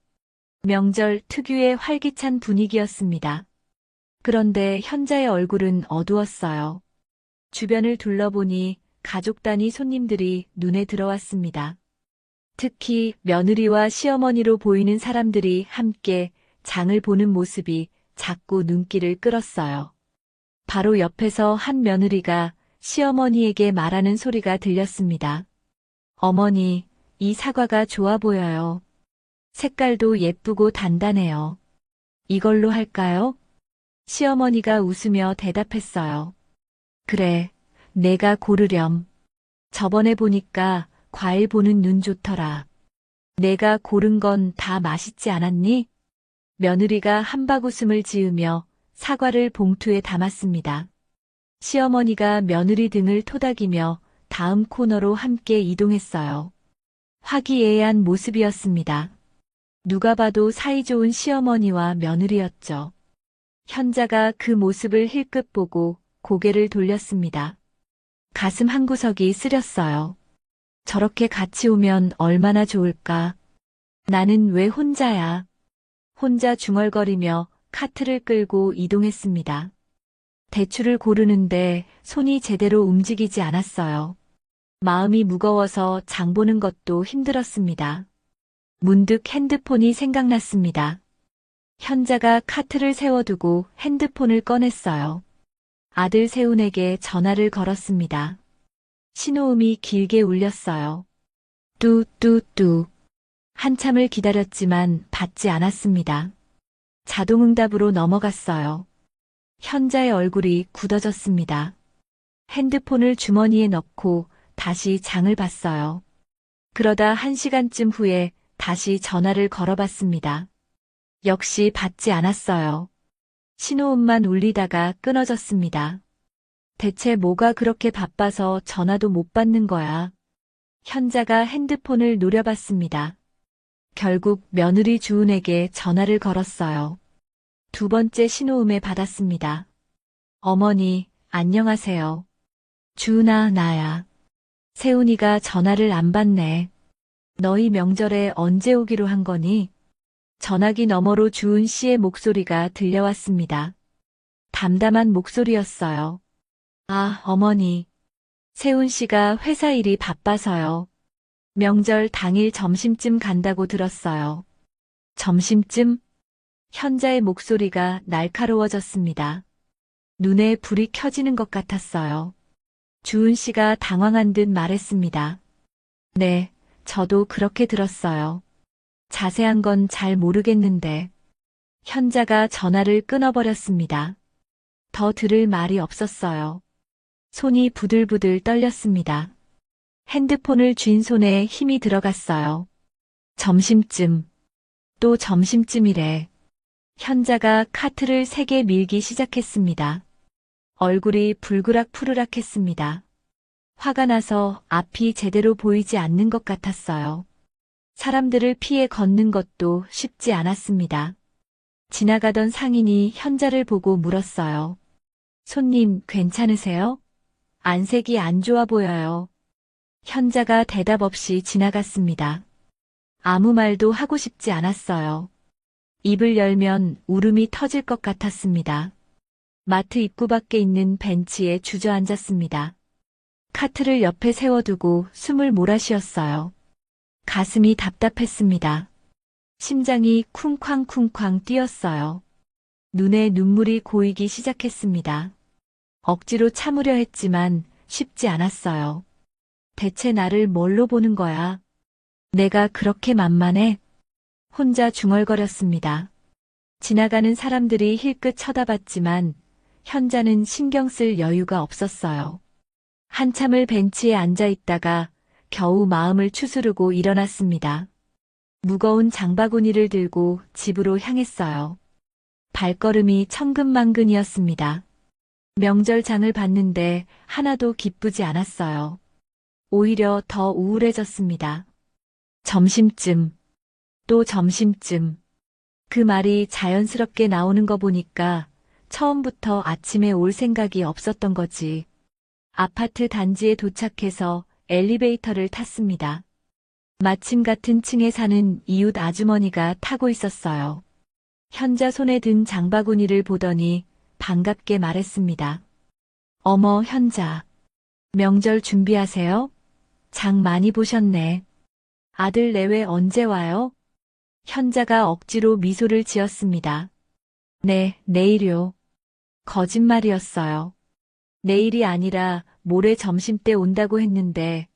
명절 특유의 활기찬 분위기였습니다. 그런데 현자의 얼굴은 어두웠어요. 주변을 둘러보니 가족 단위 손님들이 눈에 들어왔습니다. 특히 며느리와 시어머니로 보이는 사람들이 함께 장을 보는 모습이 자꾸 눈길을 끌었어요. 바로 옆에서 한 며느리가 시어머니에게 말하는 소리가 들렸습니다. 어머니, 이 사과가 좋아 보여요. 색깔도 예쁘고 단단해요. 이걸로 할까요? 시어머니가 웃으며 대답했어요. 그래, 내가 고르렴. 저번에 보니까 과일 보는 눈 좋더라. 내가 고른 건 다 맛있지 않았니? 며느리가 한박웃음을 지으며 사과를 봉투에 담았습니다. 시어머니가 며느리 등을 토닥이며 다음 코너로 함께 이동했어요. 화기애애한 모습이었습니다. 누가 봐도 사이좋은 시어머니와 며느리였죠. 현자가 그 모습을 힐끗 보고 고개를 돌렸습니다. 가슴 한구석이 쓰렸어요. 저렇게 같이 오면 얼마나 좋을까? 나는 왜 혼자야? 혼자 중얼거리며 카트를 끌고 이동했습니다. 대추를 고르는데 손이 제대로 움직이지 않았어요. 마음이 무거워서 장 보는 것도 힘들었습니다. 문득 핸드폰이 생각났습니다. 현자가 카트를 세워두고 핸드폰을 꺼냈어요. 아들 세훈에게 전화를 걸었습니다. 신호음이 길게 울렸어요. 뚜뚜뚜. 한참을 기다렸지만 받지 않았습니다. 자동응답으로 넘어갔어요. 현자의 얼굴이 굳어졌습니다. 핸드폰을 주머니에 넣고 다시 장을 봤어요. 그러다 1시간쯤 후에 다시 전화를 걸어봤습니다. 역시 받지 않았어요. 신호음만 울리다가 끊어졌습니다. 대체 뭐가 그렇게 바빠서 전화도 못 받는 거야? 현자가 핸드폰을 노려봤습니다. 결국 며느리 주은에게 전화를 걸었어요. 두 번째 신호음에 받았습니다. 어머니, 안녕하세요. 주은아, 나야. 세훈이가 전화를 안 받네. 너희 명절에 언제 오기로 한 거니? 전화기 너머로 주은 씨의 목소리가 들려왔습니다. 담담한 목소리였어요. 아, 어머니. 세훈 씨가 회사 일이 바빠서요. 명절 당일 점심쯤 간다고 들었어요. 점심쯤? 현자의 목소리가 날카로워졌습니다. 눈에 불이 켜지는 것 같았어요. 주은 씨가 당황한 듯 말했습니다. 네, 저도 그렇게 들었어요. 자세한 건 잘 모르겠는데. 현자가 전화를 끊어버렸습니다. 더 들을 말이 없었어요. 손이 부들부들 떨렸습니다. 핸드폰을 쥔 손에 힘이 들어갔어요. 점심쯤. 또 점심쯤이래. 현자가 카트를 세게 밀기 시작했습니다. 얼굴이 불그락푸르락했습니다. 화가 나서 앞이 제대로 보이지 않는 것 같았어요. 사람들을 피해 걷는 것도 쉽지 않았습니다. 지나가던 상인이 현자를 보고 물었어요. 손님, 괜찮으세요? 안색이 안 좋아 보여요. 현자가 대답 없이 지나갔습니다. 아무 말도 하고 싶지 않았어요. 입을 열면 울음이 터질 것 같았습니다. 마트 입구 밖에 있는 벤치에 주저앉았습니다. 카트를 옆에 세워두고 숨을 몰아쉬었어요. 가슴이 답답했습니다. 심장이 쿵쾅쿵쾅 뛰었어요. 눈에 눈물이 고이기 시작했습니다. 억지로 참으려 했지만 쉽지 않았어요. 대체 나를 뭘로 보는 거야? 내가 그렇게 만만해? 혼자 중얼거렸습니다. 지나가는 사람들이 힐끗 쳐다봤지만 현자는 신경 쓸 여유가 없었어요. 한참을 벤치에 앉아 있다가 겨우 마음을 추스르고 일어났습니다. 무거운 장바구니를 들고 집으로 향했어요. 발걸음이 천근만근이었습니다. 명절 장을 봤는데 하나도 기쁘지 않았어요. 오히려 더 우울해졌습니다. 점심쯤, 또 점심쯤. 그 말이 자연스럽게 나오는 거 보니까 처음부터 아침에 올 생각이 없었던 거지. 아파트 단지에 도착해서 엘리베이터를 탔습니다. 마침 같은 층에 사는 이웃 아주머니가 타고 있었어요. 현자 손에 든 장바구니를 보더니 반갑게 말했습니다. 어머, 현자. 명절 준비하세요? 장 많이 보셨네. 아들 내외 언제 와요? 현자가 억지로 미소를 지었습니다. 네, 내일요. 거짓말이었어요. 내일이 아니라 모레 점심때 온다고 했는데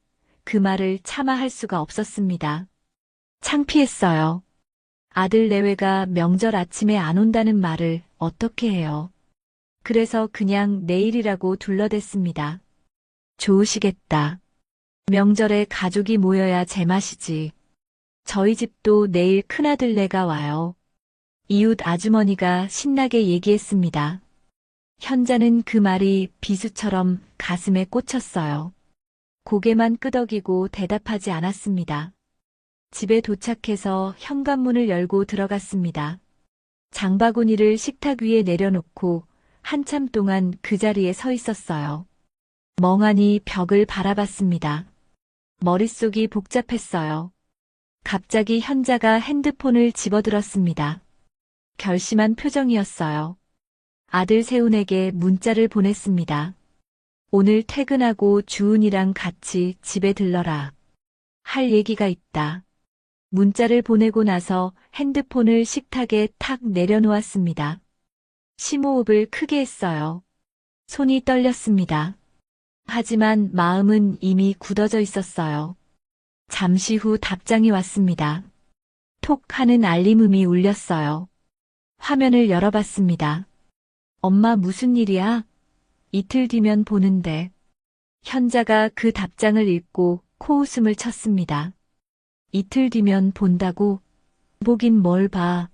그 말을 차마 할 수가 없었습니다. 창피했어요. 아들 내외가 명절 아침에 안 온다는 말을 어떻게 해요. 그래서 그냥 내일이라고 둘러댔습니다. 좋으시겠다. 명절에 가족이 모여야 제맛이지. 저희 집도 내일 큰아들네가 와요. 이웃 아주머니가 신나게 얘기했습니다. 현자는 그 말이 비수처럼 가슴에 꽂혔어요. 고개만 끄덕이고 대답하지 않았습니다. 집에 도착해서 현관문을 열고 들어갔습니다. 장바구니를 식탁 위에 내려놓고 한참 동안 그 자리에 서 있었어요. 멍하니 벽을 바라봤습니다. 머릿속이 복잡했어요. 갑자기 현자가 핸드폰을 집어들었습니다. 결심한 표정이었어요. 아들 세훈에게 문자를 보냈습니다. 오늘 퇴근하고 주은이랑 같이 집에 들러라. 할 얘기가 있다. 문자를 보내고 나서 핸드폰을 식탁에 탁 내려놓았습니다. 심호흡을 크게 했어요. 손이 떨렸습니다. 하지만 마음은 이미 굳어져 있었어요. 잠시 후 답장이 왔습니다. 톡 하는 알림음이 울렸어요. 화면을 열어봤습니다. 엄마 무슨 일이야? 이틀 뒤면 보는데. 현자가 그 답장을 읽고 코웃음을 쳤습니다. 이틀 뒤면 본다고? 보긴 뭘 봐.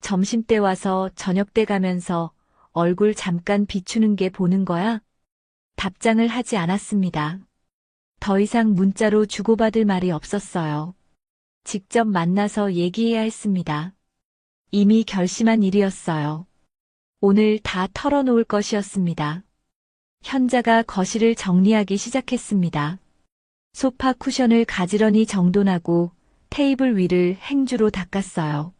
점심때 와서 저녁때 가면서 얼굴 잠깐 비추는 게 보는 거야? 답장을 하지 않았습니다. 더 이상 문자로 주고받을 말이 없었어요. 직접 만나서 얘기해야 했습니다. 이미 결심한 일이었어요. 오늘 다 털어놓을 것이었습니다. 현자가 거실을 정리하기 시작했습니다. 소파 쿠션을 가지런히 정돈하고 테이블 위를 행주로 닦았어요.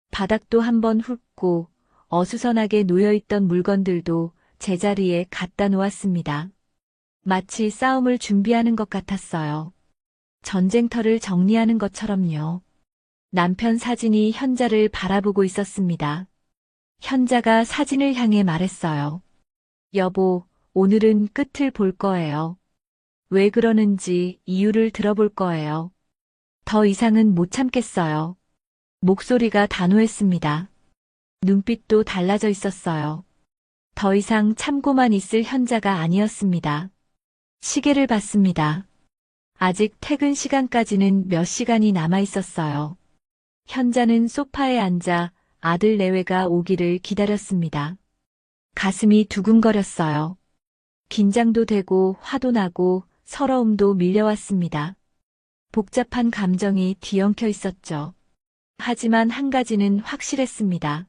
바닥도 한번 훑고 어수선하게 놓여있던 물건들도 제자리에 갖다 놓았습니다. 마치 싸움을 준비하는 것 같았어요. 전쟁터를 정리하는 것처럼요. 남편 사진이 현자를 바라보고 있었습니다. 현자가 사진을 향해 말했어요. 여보, 오늘은 끝을 볼 거예요. 왜 그러는지 이유를 들어볼 거예요. 더 이상은 못 참겠어요. 목소리가 단호했습니다. 눈빛도 달라져 있었어요. 더 이상 참고만 있을 현자가 아니었습니다. 시계를 봤습니다. 아직 퇴근 시간까지는 몇 시간이 남아 있었어요. 현자는 소파에 앉아 아들 내외가 오기를 기다렸습니다. 가슴이 두근거렸어요. 긴장도 되고 화도 나고 서러움도 밀려왔습니다. 복잡한 감정이 뒤엉켜 있었죠. 하지만 한 가지는 확실했습니다.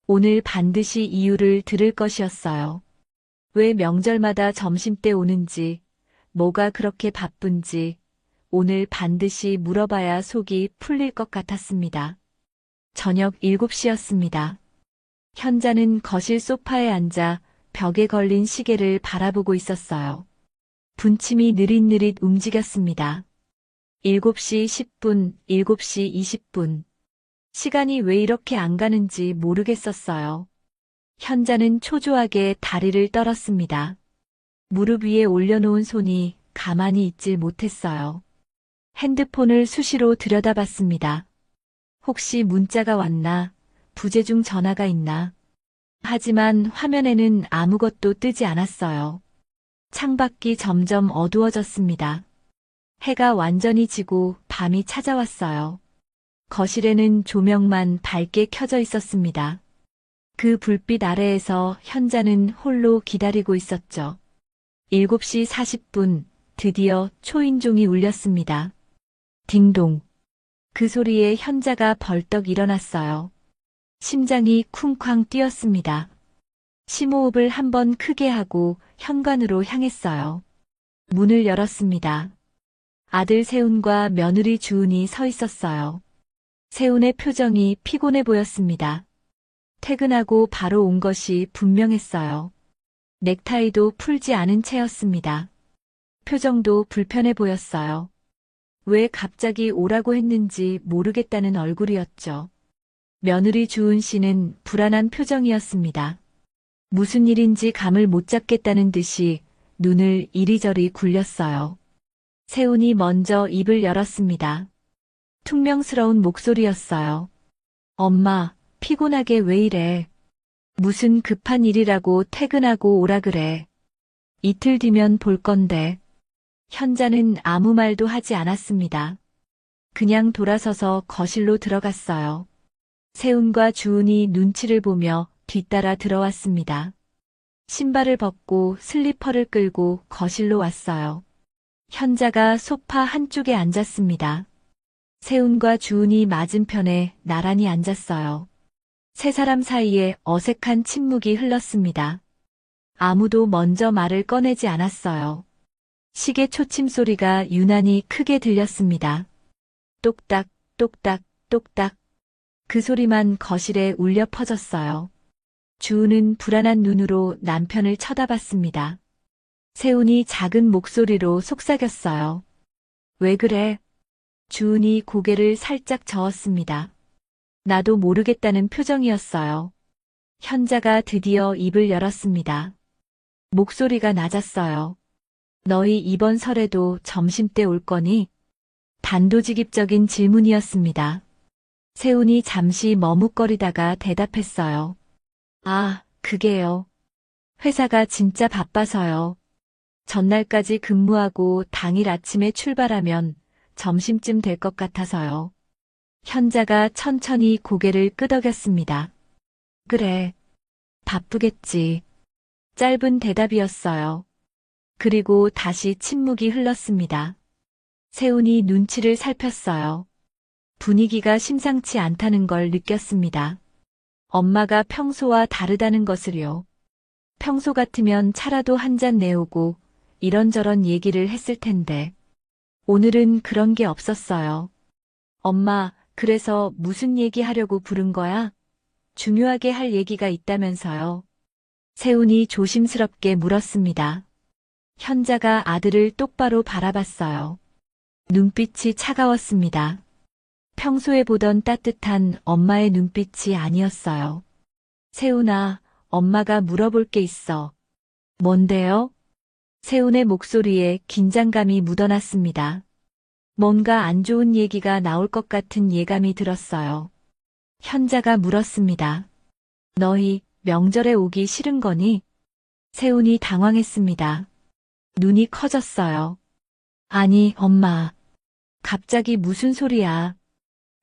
오늘 반드시 이유를 들을 것이었어요. 왜 명절마다 점심때 오는지, 뭐가 그렇게 바쁜지, 오늘 반드시 물어봐야 속이 풀릴 것 같았습니다. 저녁 7시였습니다. 현자는 거실 소파에 앉아 벽에 걸린 시계를 바라보고 있었어요. 분침이 느릿느릿 움직였습니다. 7시 10분, 7시 20분. 시간이 왜 이렇게 안 가는지 모르겠었어요. 현자는 초조하게 다리를 떨었습니다. 무릎 위에 올려놓은 손이 가만히 있질 못했어요. 핸드폰을 수시로 들여다봤습니다. 혹시 문자가 왔나? 부재중 전화가 있나? 하지만 화면에는 아무것도 뜨지 않았어요. 창밖이 점점 어두워졌습니다. 해가 완전히 지고 밤이 찾아왔어요. 거실에는 조명만 밝게 켜져 있었습니다. 그 불빛 아래에서 현자는 홀로 기다리고 있었죠. 7시 40분, 드디어 초인종이 울렸습니다. 딩동. 그 소리에 현자가 벌떡 일어났어요. 심장이 쿵쾅 뛰었습니다. 심호흡을 한번 크게 하고 현관으로 향했어요. 문을 열었습니다. 아들 세훈과 며느리 주은이 서 있었어요. 세훈의 표정이 피곤해 보였습니다. 퇴근하고 바로 온 것이 분명했어요. 넥타이도 풀지 않은 채였습니다. 표정도 불편해 보였어요. 왜 갑자기 오라고 했는지 모르겠다는 얼굴이었죠. 며느리 주은 씨는 불안한 표정이었습니다. 무슨 일인지 감을 못 잡겠다는 듯이 눈을 이리저리 굴렸어요. 세훈이 먼저 입을 열었습니다. 퉁명스러운 목소리였어요. 엄마, 피곤하게 왜 이래? 무슨 급한 일이라고 퇴근하고 오라 그래. 이틀 뒤면 볼 건데. 현자는 아무 말도 하지 않았습니다. 그냥 돌아서서 거실로 들어갔어요. 세훈과 주은이 눈치를 보며 뒤따라 들어왔습니다. 신발을 벗고 슬리퍼를 끌고 거실로 왔어요. 현자가 소파 한쪽에 앉았습니다. 세훈과 주은이 맞은편에 나란히 앉았어요. 세 사람 사이에 어색한 침묵이 흘렀습니다. 아무도 먼저 말을 꺼내지 않았어요. 시계 초침 소리가 유난히 크게 들렸습니다. 똑딱, 똑딱, 똑딱. 그 소리만 거실에 울려 퍼졌어요. 주은은 불안한 눈으로 남편을 쳐다봤습니다. 세훈이 작은 목소리로 속삭였어요. 왜 그래? 주은이 고개를 살짝 저었습니다. 나도 모르겠다는 표정이었어요. 현자가 드디어 입을 열었습니다. 목소리가 낮았어요. 너희 이번 설에도 점심때 올 거니? 단도직입적인 질문이었습니다. 세훈이 잠시 머뭇거리다가 대답했어요. 아, 그게요. 회사가 진짜 바빠서요. 전날까지 근무하고 당일 아침에 출발하면 점심쯤 될 것 같아서요. 현자가 천천히 고개를 끄덕였습니다. 그래. 바쁘겠지. 짧은 대답이었어요. 그리고 다시 침묵이 흘렀습니다. 세훈이 눈치를 살폈어요. 분위기가 심상치 않다는 걸 느꼈습니다. 엄마가 평소와 다르다는 것을요. 평소 같으면 차라도 한 잔 내오고 이런저런 얘기를 했을 텐데 오늘은 그런 게 없었어요. 엄마, 그래서 무슨 얘기 하려고 부른 거야? 중요하게 할 얘기가 있다면서요. 세훈이 조심스럽게 물었습니다. 현자가 아들을 똑바로 바라봤어요. 눈빛이 차가웠습니다. 평소에 보던 따뜻한 엄마의 눈빛이 아니었어요. 세훈아, 엄마가 물어볼 게 있어. 뭔데요? 세훈의 목소리에 긴장감이 묻어났습니다. 뭔가 안 좋은 얘기가 나올 것 같은 예감이 들었어요. 현자가 물었습니다. 너희 명절에 오기 싫은 거니? 세훈이 당황했습니다. 눈이 커졌어요. 아니, 엄마. 갑자기 무슨 소리야.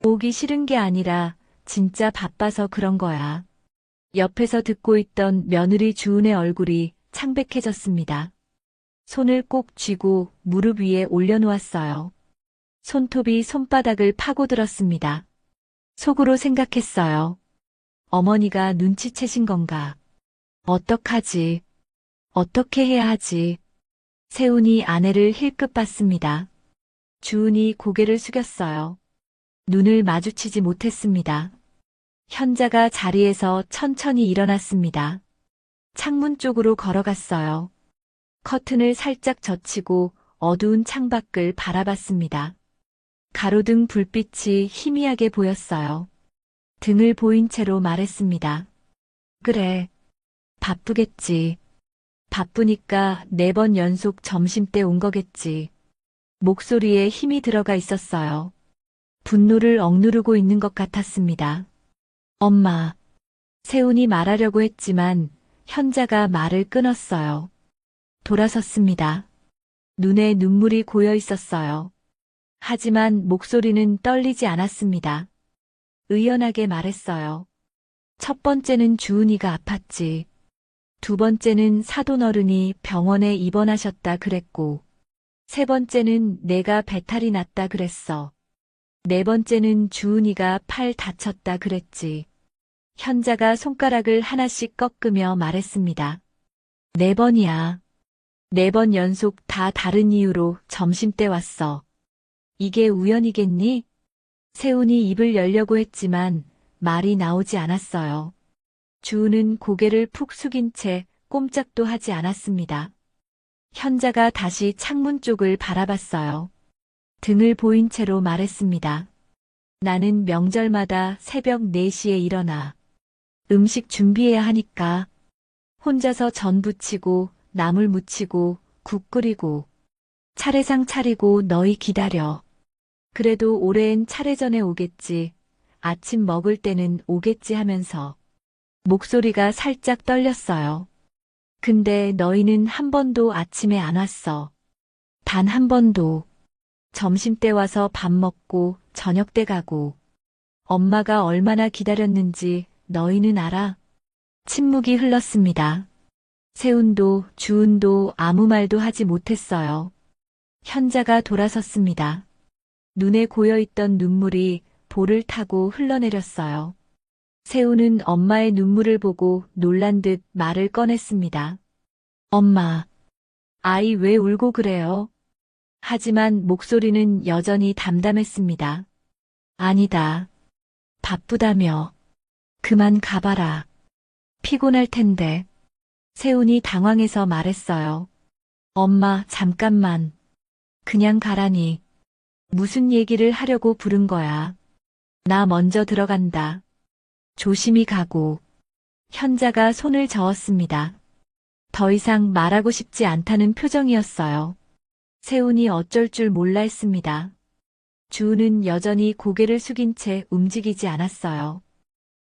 오기 싫은 게 아니라 진짜 바빠서 그런 거야. 옆에서 듣고 있던 며느리 주은의 얼굴이 창백해졌습니다. 손을 꼭 쥐고 무릎 위에 올려놓았어요. 손톱이 손바닥을 파고들었습니다. 속으로 생각했어요. 어머니가 눈치채신 건가? 어떡하지? 어떻게 해야 하지? 세훈이 아내를 힐끗 봤습니다. 주은이 고개를 숙였어요. 눈을 마주치지 못했습니다. 현자가 자리에서 천천히 일어났습니다. 창문 쪽으로 걸어갔어요. 커튼을 살짝 젖히고 어두운 창밖을 바라봤습니다. 가로등 불빛이 희미하게 보였어요. 등을 보인 채로 말했습니다. 그래. 바쁘겠지. 바쁘니까 4번 연속 점심때 온 거겠지. 목소리에 힘이 들어가 있었어요. 분노를 억누르고 있는 것 같았습니다. 엄마. 세훈이 말하려고 했지만 현자가 말을 끊었어요. 돌아섰습니다. 눈에 눈물이 고여 있었어요. 하지만 목소리는 떨리지 않았습니다. 의연하게 말했어요. 첫 번째는 주은이가 아팠지. 두 번째는 사돈어른이 병원에 입원하셨다 그랬고, 세 번째는 내가 배탈이 났다 그랬어. 네 번째는 주은이가 팔 다쳤다 그랬지. 현자가 손가락을 하나씩 꺾으며 말했습니다. 4번이야. 4번 연속 다 다른 이유로 점심때 왔어. 이게 우연이겠니? 세훈이 입을 열려고 했지만 말이 나오지 않았어요. 주은은 고개를 푹 숙인 채 꼼짝도 하지 않았습니다. 현자가 다시 창문 쪽을 바라봤어요. 등을 보인 채로 말했습니다. 나는 명절마다 새벽 4시에 일어나. 음식 준비해야 하니까. 혼자서 전 부치고 나물 무치고 국 끓이고 차례상 차리고 너희 기다려. 그래도 올해엔 차례전에 오겠지. 아침 먹을 때는 오겠지 하면서 목소리가 살짝 떨렸어요. 근데 너희는 한 번도 아침에 안 왔어. 단 한 번도. 점심때 와서 밥 먹고 저녁 때 가고. 엄마가 얼마나 기다렸는지 너희는 알아? 침묵이 흘렀습니다. 세훈도 주은도 아무 말도 하지 못했어요. 현자가 돌아섰습니다. 눈에 고여있던 눈물이 볼을 타고 흘러내렸어요. 세훈은 엄마의 눈물을 보고 놀란 듯 말을 꺼냈습니다. 엄마, 아이 왜 울고 그래요? 하지만 목소리는 여전히 담담했습니다. 아니다. 바쁘다며. 그만 가봐라. 피곤할 텐데. 세훈이 당황해서 말했어요. 엄마, 잠깐만. 그냥 가라니. 무슨 얘기를 하려고 부른 거야. 나 먼저 들어간다. 조심히 가고. 현자가 손을 저었습니다. 더 이상 말하고 싶지 않다는 표정이었어요. 세훈이 어쩔 줄 몰라 했습니다. 주은은 여전히 고개를 숙인 채 움직이지 않았어요.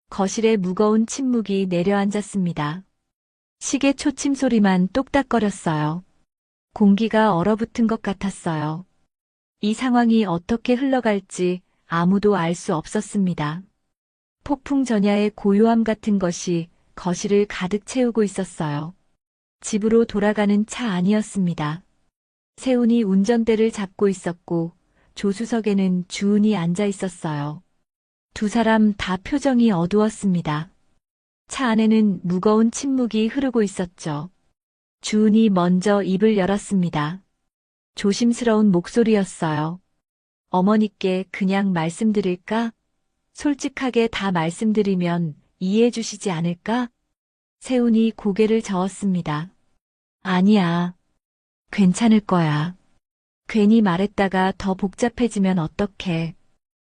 거실에 무거운 침묵이 내려앉았습니다. 시계 초침 소리만 똑딱거렸어요. 공기가 얼어붙은 것 같았어요. 이 상황이 어떻게 흘러갈지 아무도 알 수 없었습니다. 폭풍 전야의 고요함 같은 것이 거실을 가득 채우고 있었어요. 집으로 돌아가는 차 안이었습니다. 세훈이 운전대를 잡고 있었고 조수석에는 주은이 앉아 있었어요. 두 사람 다 표정이 어두웠습니다. 차 안에는 무거운 침묵이 흐르고 있었죠. 주은이 먼저 입을 열었습니다. 조심스러운 목소리였어요. 어머니께 그냥 말씀드릴까? 솔직하게 다 말씀드리면 이해해 주시지 않을까? 세훈이 고개를 저었습니다. 아니야. 괜찮을 거야. 괜히 말했다가 더 복잡해지면 어떡해.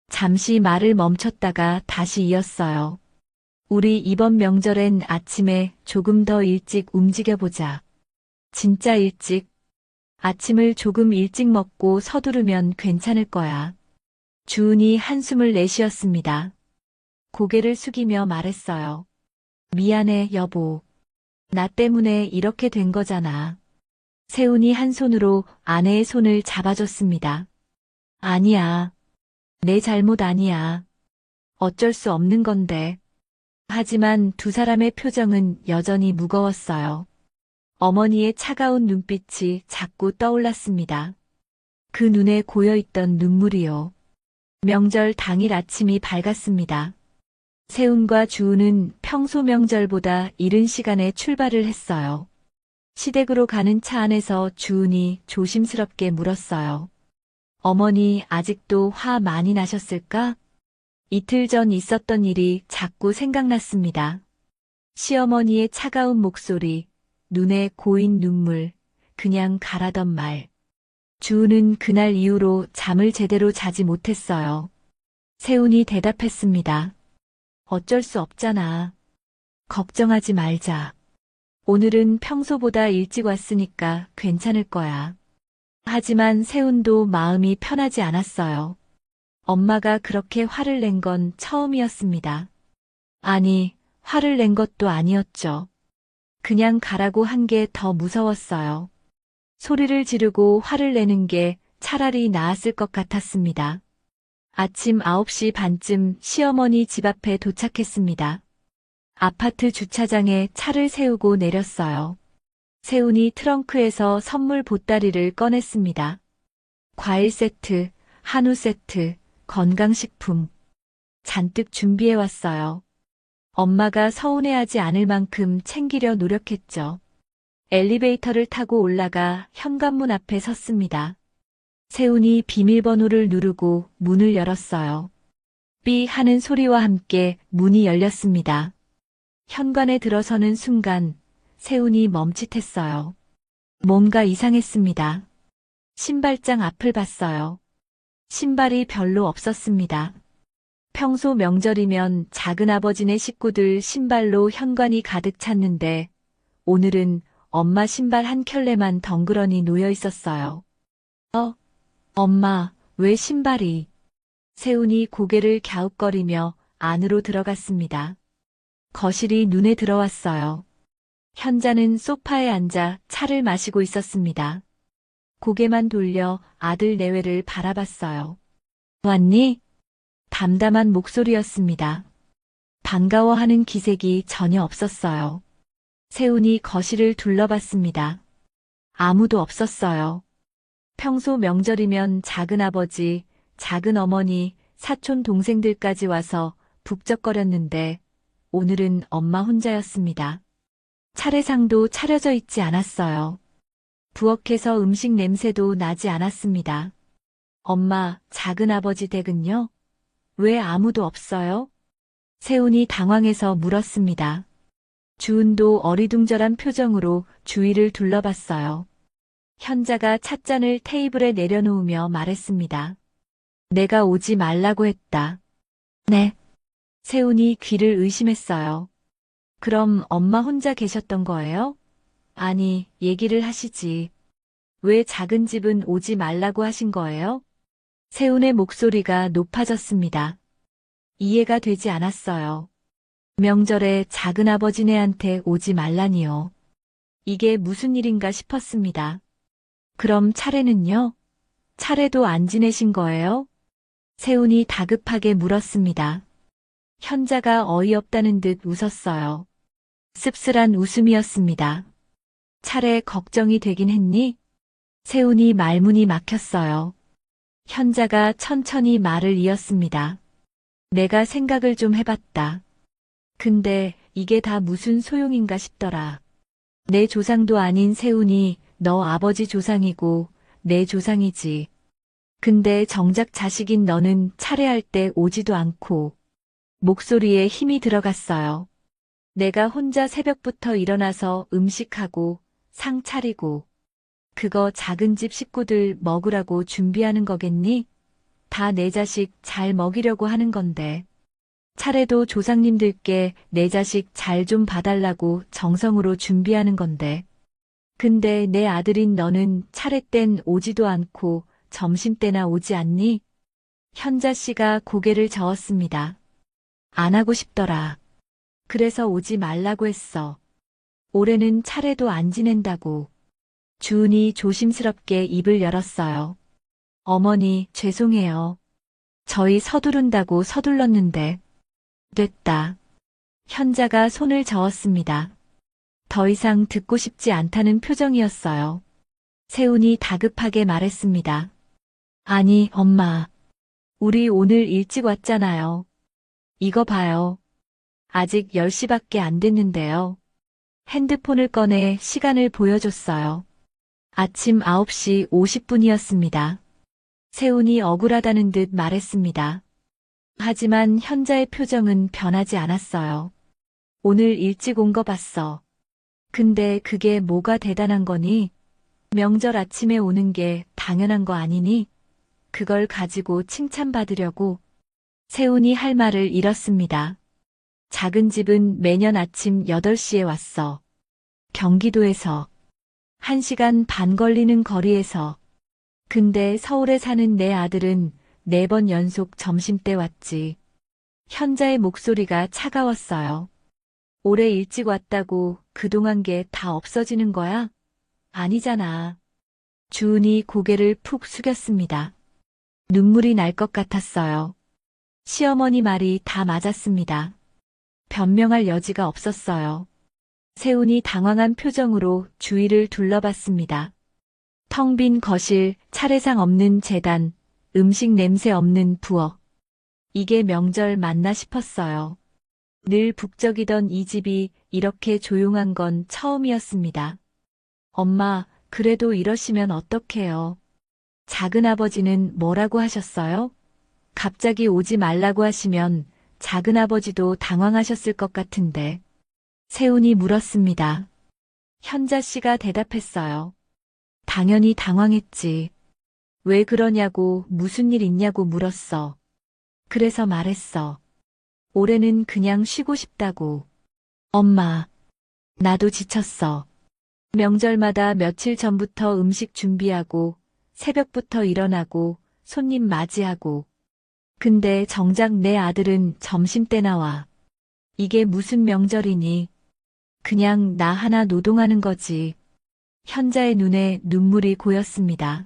잠시 말을 멈췄다가 다시 이었어요. 우리 이번 명절엔 아침에 조금 더 일찍 움직여보자. 진짜 일찍. 아침을 조금 일찍 먹고 서두르면 괜찮을 거야. 주은이 한숨을 내쉬었습니다. 고개를 숙이며 말했어요. 미안해, 여보. 나 때문에 이렇게 된 거잖아. 세훈이 한 손으로 아내의 손을 잡아줬습니다. 아니야. 내 잘못 아니야. 어쩔 수 없는 건데. 하지만 두 사람의 표정은 여전히 무거웠어요. 어머니의 차가운 눈빛이 자꾸 떠올랐습니다. 그 눈에 고여있던 눈물이요. 명절 당일 아침이 밝았습니다. 세훈과 주우는 평소 명절보다 이른 시간에 출발을 했어요. 시댁으로 가는 차 안에서 주은이 조심스럽게 물었어요. 어머니 아직도 화 많이 나셨을까? 이틀 전 있었던 일이 자꾸 생각났습니다. 시어머니의 차가운 목소리, 눈에 고인 눈물, 그냥 가라던 말. 주은은 그날 이후로 잠을 제대로 자지 못했어요. 세훈이 대답했습니다. 어쩔 수 없잖아. 걱정하지 말자. 오늘은 평소보다 일찍 왔으니까 괜찮을 거야. 하지만 세훈도 마음이 편하지 않았어요. 엄마가 그렇게 화를 낸 건 처음이었습니다. 아니, 화를 낸 것도 아니었죠. 그냥 가라고 한 게 더 무서웠어요. 소리를 지르고 화를 내는 게 차라리 나았을 것 같았습니다. 아침 9시 반쯤 시어머니 집 앞에 도착했습니다. 아파트 주차장에 차를 세우고 내렸어요. 세훈이 트렁크에서 선물 보따리를 꺼냈습니다. 과일 세트, 한우 세트, 건강식품. 잔뜩 준비해왔어요. 엄마가 서운해하지 않을 만큼 챙기려 노력했죠. 엘리베이터를 타고 올라가 현관문 앞에 섰습니다. 세훈이 비밀번호를 누르고 문을 열었어요. 삐 하는 소리와 함께 문이 열렸습니다. 현관에 들어서는 순간 세훈이 멈칫했어요. 뭔가 이상했습니다. 신발장 앞을 봤어요. 신발이 별로 없었습니다. 평소 명절이면 작은아버지네 식구들 신발로 현관이 가득 찼는데 오늘은 엄마 신발 한 켤레만 덩그러니 놓여 있었어요. 엄마, 왜 신발이? 세훈이 고개를 갸웃거리며 안으로 들어갔습니다. 거실이 눈에 들어왔어요. 현자는 소파에 앉아 차를 마시고 있었습니다. 고개만 돌려 아들 내외를 바라봤어요. 왔니? 담담한 목소리였습니다. 반가워하는 기색이 전혀 없었어요. 세훈이 거실을 둘러봤습니다. 아무도 없었어요. 평소 명절이면 작은아버지, 작은어머니, 사촌 동생들까지 와서 북적거렸는데 오늘은 엄마 혼자였습니다. 차례상도 차려져 있지 않았어요. 부엌에서 음식 냄새도 나지 않았습니다. 엄마, 작은아버지 댁은요? 왜 아무도 없어요? 세훈이 당황해서 물었습니다. 주은도 어리둥절한 표정으로 주위를 둘러봤어요. 현자가 찻잔을 테이블에 내려놓으며 말했습니다. 내가 오지 말라고 했다. 네. 세훈이 귀를 의심했어요. 그럼 엄마 혼자 계셨던 거예요? 아니, 얘기를 하시지. 왜 작은 집은 오지 말라고 하신 거예요? 세훈의 목소리가 높아졌습니다. 이해가 되지 않았어요. 명절에 작은아버지네한테 오지 말라니요. 이게 무슨 일인가 싶었습니다. 그럼 차례는요? 차례도 안 지내신 거예요? 세훈이 다급하게 물었습니다. 현자가 어이없다는 듯 웃었어요. 씁쓸한 웃음이었습니다. 차례 걱정이 되긴 했니? 세훈이 말문이 막혔어요. 현자가 천천히 말을 이었습니다. 내가 생각을 좀 해봤다. 근데 이게 다 무슨 소용인가 싶더라. 내 조상도 아닌 세훈이 너 아버지 조상이고 내 조상이지. 근데 정작 자식인 너는 차례할 때 오지도 않고. 목소리에 힘이 들어갔어요. 내가 혼자 새벽부터 일어나서 음식하고 상 차리고 그거 작은 집 식구들 먹으라고 준비하는 거겠니? 다 내 자식 잘 먹이려고 하는 건데. 차례도 조상님들께 내 자식 잘 좀 봐달라고 정성으로 준비하는 건데. 근데 내 아들인 너는 차례 땐 오지도 않고 점심 때나 오지 않니? 현자 씨가 고개를 저었습니다. 안 하고 싶더라. 그래서 오지 말라고 했어. 올해는 차례도 안 지낸다고. 주은이 조심스럽게 입을 열었어요. 어머니, 죄송해요. 저희 서두른다고 서둘렀는데. 됐다. 현자가 손을 저었습니다. 더 이상 듣고 싶지 않다는 표정이었어요. 세훈이 다급하게 말했습니다. 아니, 엄마. 우리 오늘 일찍 왔잖아요. 이거 봐요. 아직 10시밖에 안 됐는데요. 핸드폰을 꺼내 시간을 보여줬어요. 아침 9시 50분이었습니다. 세훈이 억울하다는 듯 말했습니다. 하지만 현자의 표정은 변하지 않았어요. 오늘 일찍 온 거 봤어. 근데 그게 뭐가 대단한 거니? 명절 아침에 오는 게 당연한 거 아니니? 그걸 가지고 칭찬받으려고. 세훈이 할 말을 잃었습니다. 작은 집은 매년 아침 8시에 왔어. 경기도에서. 1시간 반 걸리는 거리에서. 근데 서울에 사는 내 아들은 4번 연속 점심때 왔지. 현자의 목소리가 차가웠어요. 올해 일찍 왔다고 그동안 게 다 없어지는 거야? 아니잖아. 주은이 고개를 푹 숙였습니다. 눈물이 날 것 같았어요. 시어머니 말이 다 맞았습니다. 변명할 여지가 없었어요. 세훈이 당황한 표정으로 주위를 둘러봤습니다. 텅 빈 거실, 차례상 없는 재단, 음식 냄새 없는 부엌. 이게 명절 맞나 싶었어요. 늘 북적이던 이 집이 이렇게 조용한 건 처음이었습니다. 엄마, 그래도 이러시면 어떡해요? 작은아버지는 뭐라고 하셨어요? 갑자기 오지 말라고 하시면 작은아버지도 당황하셨을 것 같은데. 세훈이 물었습니다. 현자 씨가 대답했어요. 당연히 당황했지. 왜 그러냐고 무슨 일 있냐고 물었어. 그래서 말했어. 올해는 그냥 쉬고 싶다고. 엄마, 나도 지쳤어. 명절마다 며칠 전부터 음식 준비하고 새벽부터 일어나고 손님 맞이하고. 근데 정작 내 아들은 점심때 나와. 이게 무슨 명절이니? 그냥 나 하나 노동하는 거지. 현자의 눈에 눈물이 고였습니다.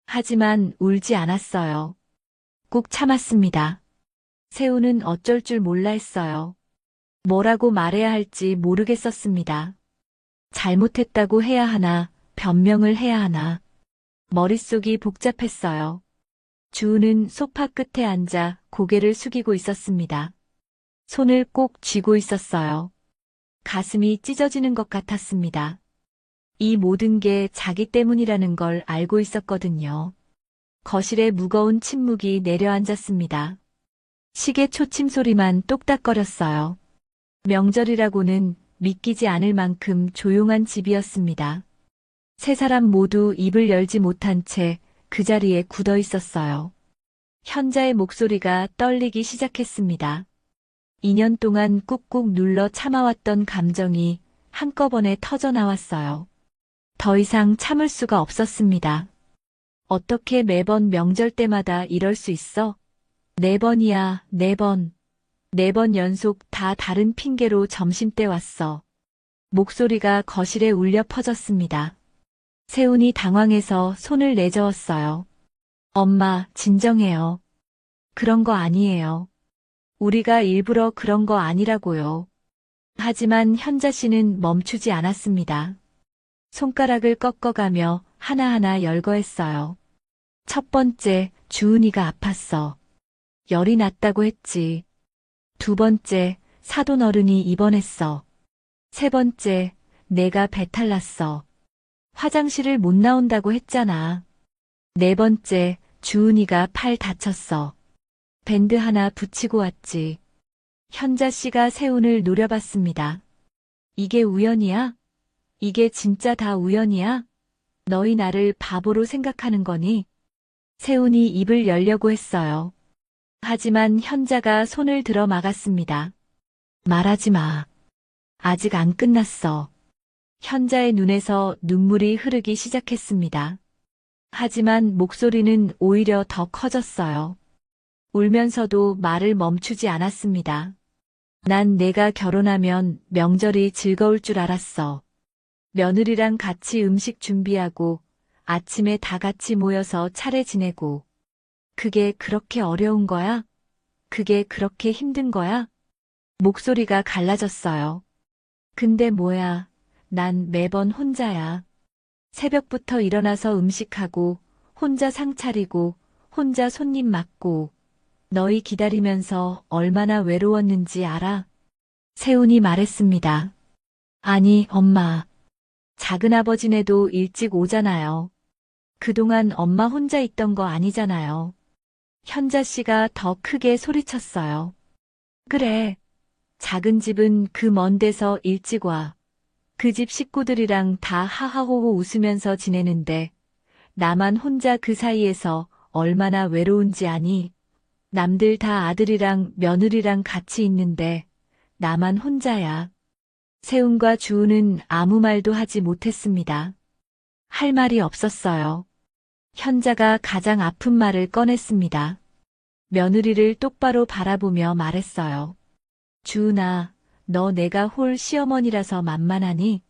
하지만 울지 않았어요. 꾹 참았습니다. 세훈은 어쩔 줄 몰라 했어요. 뭐라고 말해야 할지 모르겠었습니다. 잘못했다고 해야 하나, 변명을 해야 하나. 머릿속이 복잡했어요. 주은은 소파 끝에 앉아 고개를 숙이고 있었습니다. 손을 꼭 쥐고 있었어요. 가슴이 찢어지는 것 같았습니다. 이 모든 게 자기 때문이라는 걸 알고 있었거든요. 거실에 무거운 침묵이 내려앉았습니다. 시계 초침 소리만 똑딱거렸어요. 명절이라고는 믿기지 않을 만큼 조용한 집이었습니다. 세 사람 모두 입을 열지 못한 채 그 자리에 굳어 있었어요. 현자의 목소리가 떨리기 시작했습니다. 2년 동안 꾹꾹 눌러 참아왔던 감정이 한꺼번에 터져 나왔어요. 더 이상 참을 수가 없었습니다. 어떻게 매번 명절 때마다 이럴 수 있어? 4번이야, 4번. 4번 연속 다 다른 핑계로 점심때 왔어. 목소리가 거실에 울려 퍼졌습니다. 세훈이 당황해서 손을 내저었어요. 엄마, 진정해요. 그런 거 아니에요. 우리가 일부러 그런 거 아니라고요. 하지만 현자 씨는 멈추지 않았습니다. 손가락을 꺾어가며 하나하나 열거했어요. 첫 번째, 주은이가 아팠어. 열이 났다고 했지. 두 번째, 사돈 어른이 입원했어. 세 번째, 내가 배탈 났어. 화장실을 못 나온다고 했잖아. 네 번째, 주은이가 팔 다쳤어. 밴드 하나 붙이고 왔지. 현자 씨가 세훈을 노려봤습니다. 이게 우연이야? 이게 진짜 다 우연이야? 너희 나를 바보로 생각하는 거니? 세훈이 입을 열려고 했어요. 하지만 현자가 손을 들어 막았습니다. 말하지 마. 아직 안 끝났어. 현자의 눈에서 눈물이 흐르기 시작했습니다. 하지만 목소리는 오히려 더 커졌어요. 울면서도 말을 멈추지 않았습니다. 난 내가 결혼하면 명절이 즐거울 줄 알았어. 며느리랑 같이 음식 준비하고 아침에 다 같이 모여서 차례 지내고. 그게 그렇게 어려운 거야? 그게 그렇게 힘든 거야? 목소리가 갈라졌어요. 근데 뭐야, 난 매번 혼자야. 새벽부터 일어나서 음식하고, 혼자 상 차리고, 혼자 손님 맞고, 너희 기다리면서 얼마나 외로웠는지 알아? 세훈이 말했습니다. 아니, 엄마. 작은아버지네도 일찍 오잖아요. 그동안 엄마 혼자 있던 거 아니잖아요. 현자 씨가 더 크게 소리쳤어요. 그래. 작은 집은 그 먼 데서 일찍 와. 그 집 식구들이랑 다 하하호호 웃으면서 지내는데 나만 혼자 그 사이에서 얼마나 외로운지 아니? 남들 다 아들이랑 며느리랑 같이 있는데 나만 혼자야. 세훈과 주우는 아무 말도 하지 못했습니다. 할 말이 없었어요. 현자가 가장 아픈 말을 꺼냈습니다. 며느리를 똑바로 바라보며 말했어요. 주은아, 너 내가 홀 시어머니라서 만만하니?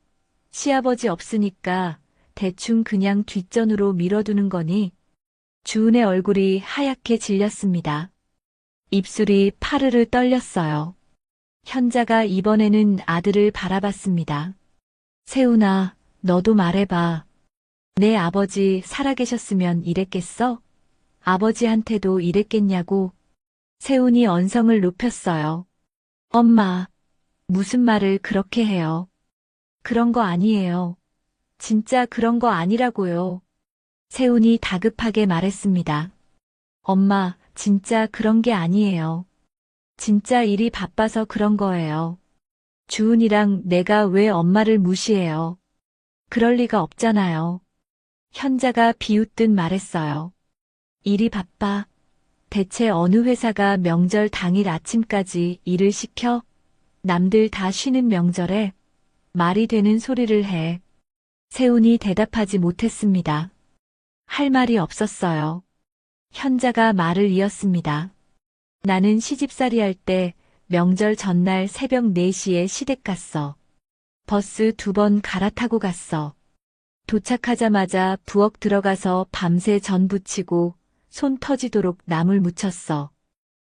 시아버지 없으니까 대충 그냥 뒷전으로 밀어두는 거니? 주은의 얼굴이 하얗게 질렸습니다. 입술이 파르르 떨렸어요. 현자가 이번에는 아들을 바라봤습니다. 세훈아, 너도 말해봐. 내 아버지 살아계셨으면 이랬겠어? 아버지한테도 이랬겠냐고. 세훈이 언성을 높였어요. 엄마, 무슨 말을 그렇게 해요? 그런 거 아니에요. 진짜 그런 거 아니라고요. 세훈이 다급하게 말했습니다. 엄마, 진짜 그런 게 아니에요. 진짜 일이 바빠서 그런 거예요. 주은이랑 내가 왜 엄마를 무시해요? 그럴 리가 없잖아요. 현자가 비웃듯 말했어요. 일이 바빠. 대체 어느 회사가 명절 당일 아침까지 일을 시켜? 남들 다 쉬는 명절에 말이 되는 소리를 해. 세훈이 대답하지 못했습니다. 할 말이 없었어요. 현자가 말을 이었습니다. 나는 시집살이 할 때 명절 전날 새벽 4시에 시댁 갔어. 버스 2번 갈아타고 갔어. 도착하자마자 부엌 들어가서 밤새 전 부치고 손 터지도록 나물 무쳤어.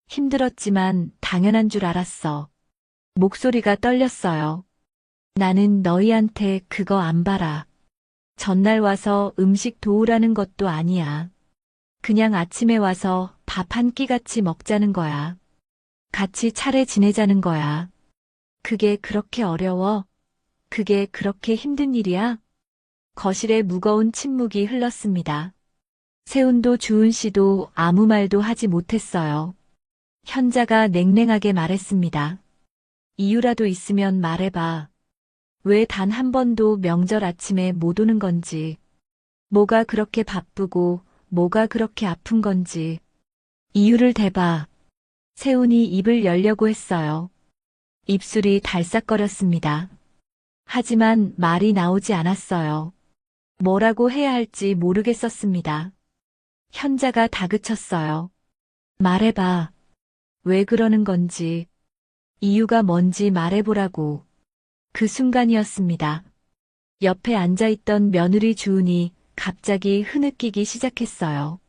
힘들었지만 당연한 줄 알았어. 목소리가 떨렸어요. 나는 너희한테 그거 안 봐라. 전날 와서 음식 도우라는 것도 아니야. 그냥 아침에 와서 밥 한 끼 같이 먹자는 거야. 같이 차례 지내자는 거야. 그게 그렇게 어려워? 그게 그렇게 힘든 일이야? 거실에 무거운 침묵이 흘렀습니다. 세훈도 주은 씨도 아무 말도 하지 못했어요. 현자가 냉랭하게 말했습니다. 이유라도 있으면 말해봐. 왜 단 한 번도 명절 아침에 못 오는 건지. 뭐가 그렇게 바쁘고 뭐가 그렇게 아픈 건지. 이유를 대봐. 세훈이 입을 열려고 했어요. 입술이 달싹거렸습니다. 하지만 말이 나오지 않았어요. 뭐라고 해야 할지 모르겠었습니다. 현자가 다그쳤어요. 말해봐. 왜 그러는 건지. 이유가 뭔지 말해보라고. 그 순간이었습니다. 옆에 앉아있던 며느리 주은이 갑자기 흐느끼기 시작했어요.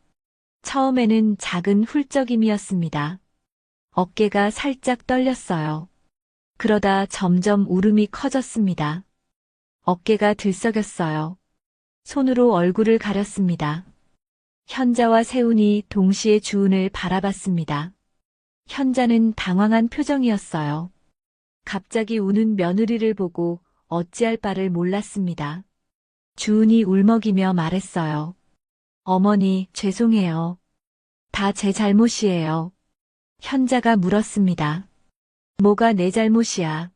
처음에는 작은 훌쩍임이었습니다. 어깨가 살짝 떨렸어요. 그러다 점점 울음이 커졌습니다. 어깨가 들썩였어요. 손으로 얼굴을 가렸습니다. 현자와 세훈이 동시에 주은을 바라봤습니다. 현자는 당황한 표정이었어요. 갑자기 우는 며느리를 보고 어찌할 바를 몰랐습니다. 주은이 울먹이며 말했어요. 어머니, 죄송해요. 다 제 잘못이에요. 현자가 물었습니다. 뭐가 내 잘못이야?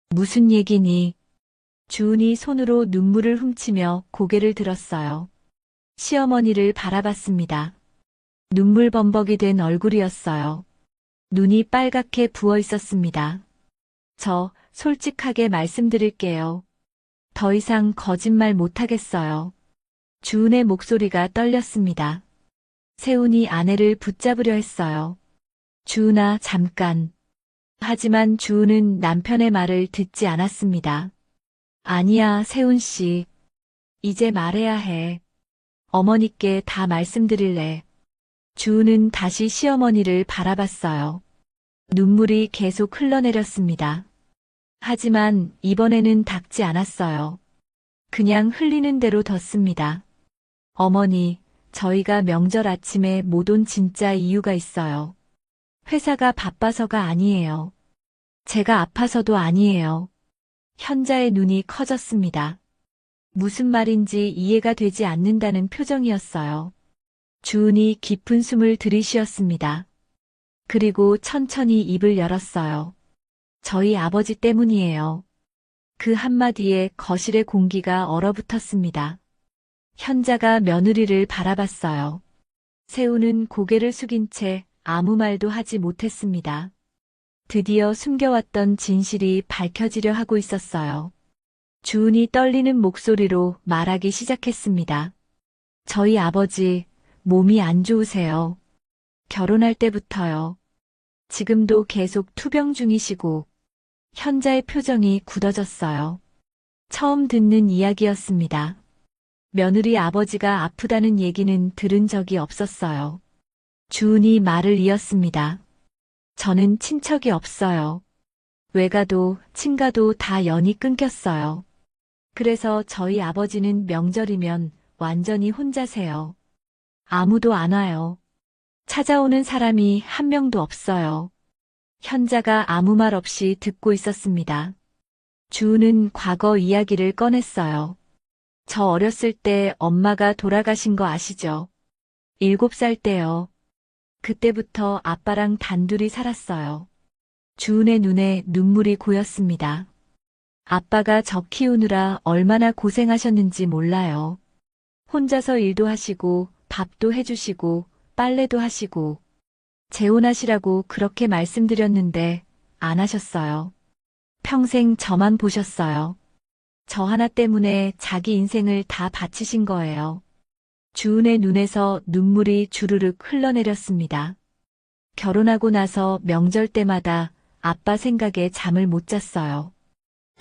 무슨 얘기니? 주은이 손으로 눈물을 훔치며 고개를 들었어요. 시어머니를 바라봤습니다. 눈물 범벅이 된 얼굴이었어요. 눈이 빨갛게 부어 있었습니다. 저 솔직하게 말씀드릴게요. 더 이상 거짓말 못하겠어요. 주은의 목소리가 떨렸습니다. 세훈이 아내를 붙잡으려 했어요. 주은아, 잠깐. 하지만 주은은 남편의 말을 듣지 않았습니다. 아니야, 세훈 씨. 이제 말해야 해. 어머니께 다 말씀드릴래. 주은은 다시 시어머니를 바라봤어요. 눈물이 계속 흘러내렸습니다. 하지만 이번에는 닦지 않았어요. 그냥 흘리는 대로 뒀습니다. 어머니, 저희가 명절 아침에 못 온 진짜 이유가 있어요. 회사가 바빠서가 아니에요. 제가 아파서도 아니에요. 현자의 눈이 커졌습니다. 무슨 말인지 이해가 되지 않는다는 표정이었어요. 주은이 깊은 숨을 들이쉬었습니다. 그리고 천천히 입을 열었어요. 저희 아버지 때문이에요. 그 한마디에 거실의 공기가 얼어붙었습니다. 현자가 며느리를 바라봤어요. 세우는 고개를 숙인 채 아무 말도 하지 못했습니다. 드디어 숨겨왔던 진실이 밝혀지려 하고 있었어요. 주은이 떨리는 목소리로 말하기 시작했습니다. 저희 아버지, 몸이 안 좋으세요. 결혼할 때부터요. 지금도 계속 투병 중이시고, 현자의 표정이 굳어졌어요. 처음 듣는 이야기였습니다. 며느리 아버지가 아프다는 얘기는 들은 적이 없었어요. 주은이 말을 이었습니다. 저는 친척이 없어요. 외가도, 친가도 다 연이 끊겼어요. 그래서 저희 아버지는 명절이면 완전히 혼자세요. 아무도 안 와요. 찾아오는 사람이 한 명도 없어요. 현자가 아무 말 없이 듣고 있었습니다. 주은은 과거 이야기를 꺼냈어요. 저 어렸을 때 엄마가 돌아가신 거 아시죠? 7살 때요. 그때부터 아빠랑 단둘이 살았어요. 주은의 눈에 눈물이 고였습니다. 아빠가 저 키우느라 얼마나 고생하셨는지 몰라요. 혼자서 일도 하시고 밥도 해주시고 빨래도 하시고 재혼하시라고 그렇게 말씀드렸는데 안 하셨어요. 평생 저만 보셨어요. 저 하나 때문에 자기 인생을 다 바치신 거예요. 주은의 눈에서 눈물이 주르륵 흘러내렸습니다. 결혼하고 나서 명절 때마다 아빠 생각에 잠을 못 잤어요.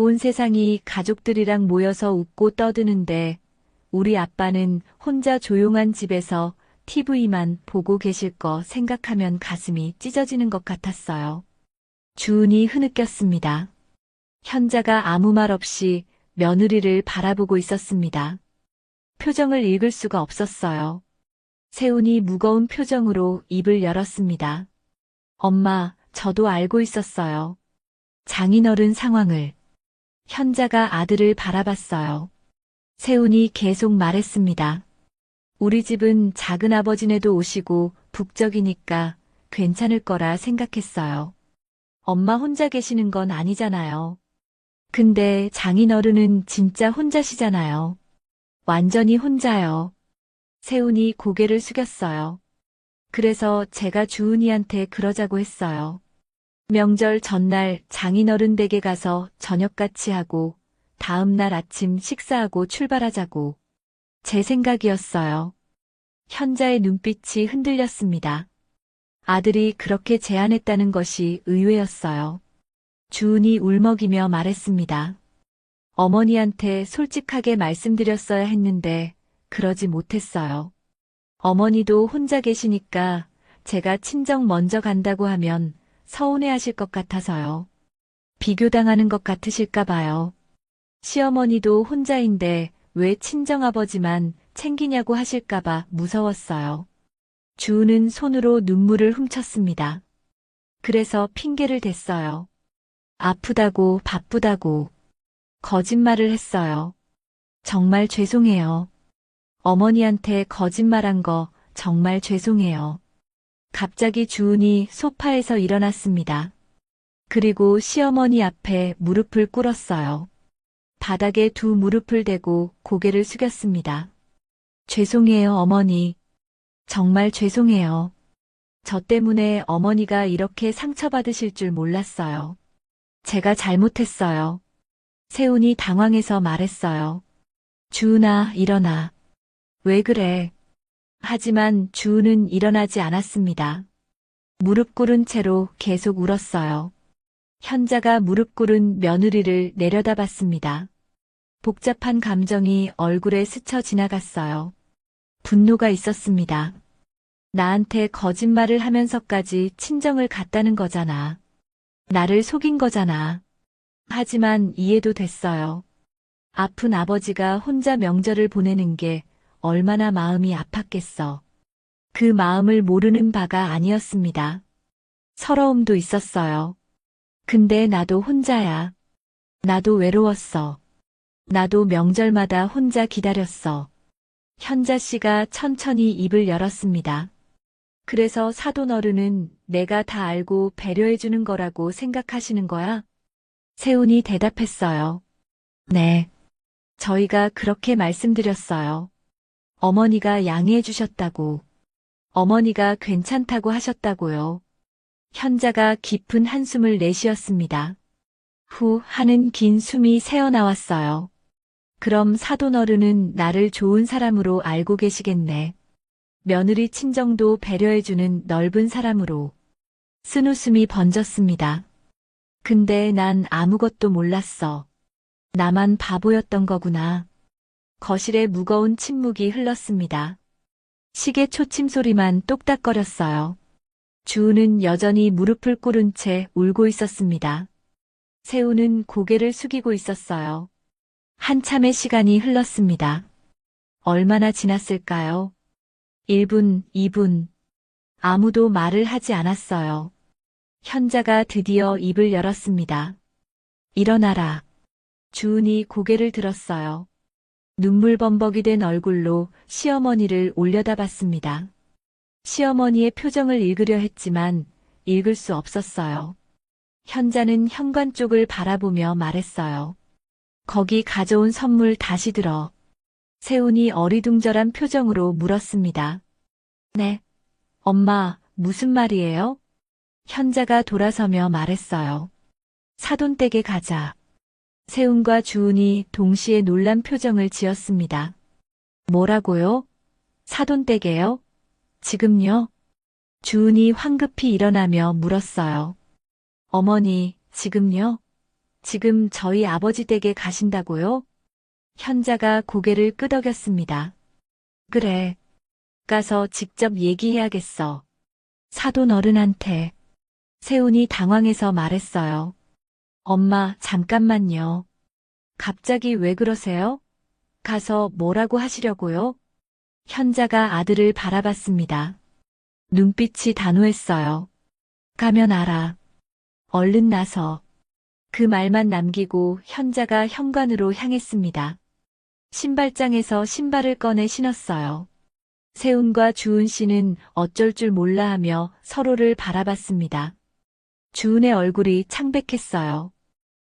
온 세상이 가족들이랑 모여서 웃고 떠드는데 우리 아빠는 혼자 조용한 집에서 TV만 보고 계실 거 생각하면 가슴이 찢어지는 것 같았어요. 주은이 흐느꼈습니다. 현자가 아무 말 없이 며느리를 바라보고 있었습니다. 표정을 읽을 수가 없었어요. 세훈이 무거운 표정으로 입을 열었습니다. 엄마, 저도 알고 있었어요. 장인어른 상황을. 현자가 아들을 바라봤어요. 세훈이 계속 말했습니다. 우리 집은 작은아버지네도 오시고 북적이니까 괜찮을 거라 생각했어요. 엄마 혼자 계시는 건 아니잖아요. 근데 장인어른은 진짜 혼자시잖아요. 완전히 혼자요. 세훈이 고개를 숙였어요. 그래서 제가 주은이한테 그러자고 했어요. 명절 전날 장인어른 댁에 가서 저녁같이 하고 다음 날 아침 식사하고 출발하자고. 제 생각이었어요. 현자의 눈빛이 흔들렸습니다. 아들이 그렇게 제안했다는 것이 의외였어요. 주은이 울먹이며 말했습니다. 어머니한테 솔직하게 말씀드렸어야 했는데 그러지 못했어요. 어머니도 혼자 계시니까 제가 친정 먼저 간다고 하면 서운해하실 것 같아서요. 비교당하는 것 같으실까 봐요. 시어머니도 혼자인데 왜 친정아버지만 챙기냐고 하실까봐 무서웠어요. 주은은 손으로 눈물을 훔쳤습니다. 그래서 핑계를 댔어요. 아프다고 바쁘다고 거짓말을 했어요. 정말 죄송해요. 어머니한테 거짓말한 거 정말 죄송해요. 갑자기 주은이 소파에서 일어났습니다. 그리고 시어머니 앞에 무릎을 꿇었어요. 바닥에 두 무릎을 대고 고개를 숙였습니다. 죄송해요, 어머니. 정말 죄송해요. 저 때문에 어머니가 이렇게 상처받으실 줄 몰랐어요. 제가 잘못했어요. 세훈이 당황해서 말했어요. 주은아, 일어나. 왜 그래? 하지만 주은은 일어나지 않았습니다. 무릎 꿇은 채로 계속 울었어요. 현자가 무릎 꿇은 며느리를 내려다봤습니다. 복잡한 감정이 얼굴에 스쳐 지나갔어요. 분노가 있었습니다. 나한테 거짓말을 하면서까지 친정을 갔다는 거잖아. 나를 속인 거잖아. 하지만 이해도 됐어요. 아픈 아버지가 혼자 명절을 보내는 게 얼마나 마음이 아팠겠어. 그 마음을 모르는 바가 아니었습니다. 서러움도 있었어요. 근데 나도 혼자야. 나도 외로웠어. 나도 명절마다 혼자 기다렸어. 현자 씨가 천천히 입을 열었습니다. 그래서 사돈 어른은 내가 다 알고 배려해주는 거라고 생각하시는 거야? 세훈이 대답했어요. 네. 저희가 그렇게 말씀드렸어요. 어머니가 양해해 주셨다고. 어머니가 괜찮다고 하셨다고요. 현자가 깊은 한숨을 내쉬었습니다. 후 하는 긴 숨이 새어나왔어요. 그럼 사돈 어른은 나를 좋은 사람으로 알고 계시겠네. 며느리 친정도 배려해주는 넓은 사람으로. 쓴웃음이 번졌습니다. 근데 난 아무것도 몰랐어. 나만 바보였던 거구나. 거실에 무거운 침묵이 흘렀습니다. 시계 초침 소리만 똑딱거렸어요. 주우는 여전히 무릎을 꿇은 채 울고 있었습니다. 세우는 고개를 숙이고 있었어요. 한참의 시간이 흘렀습니다. 얼마나 지났을까요? 1분, 2분. 아무도 말을 하지 않았어요. 현자가 드디어 입을 열었습니다. 일어나라. 주은이 고개를 들었어요. 눈물 범벅이 된 얼굴로 시어머니를 올려다봤습니다. 시어머니의 표정을 읽으려 했지만 읽을 수 없었어요. 현자는 현관 쪽을 바라보며 말했어요. 거기 가져온 선물 다시 들어. 세훈이 어리둥절한 표정으로 물었습니다. 네. 엄마, 무슨 말이에요? 현자가 돌아서며 말했어요. 사돈댁에 가자. 세훈과 주은이 동시에 놀란 표정을 지었습니다. 뭐라고요? 사돈댁에요? 지금요? 주은이 황급히 일어나며 물었어요. 어머니, 지금요? 지금 저희 아버지 댁에 가신다고요? 현자가 고개를 끄덕였습니다. 그래. 가서 직접 얘기해야겠어. 사돈 어른한테. 세훈이 당황해서 말했어요. 엄마, 잠깐만요. 갑자기 왜 그러세요? 가서 뭐라고 하시려고요? 현자가 아들을 바라봤습니다. 눈빛이 단호했어요. 가면 알아. 얼른 나서. 그 말만 남기고 현자가 현관으로 향했습니다. 신발장에서 신발을 꺼내 신었어요. 세훈과 주은 씨는 어쩔 줄 몰라 하며 서로를 바라봤습니다. 주은의 얼굴이 창백했어요.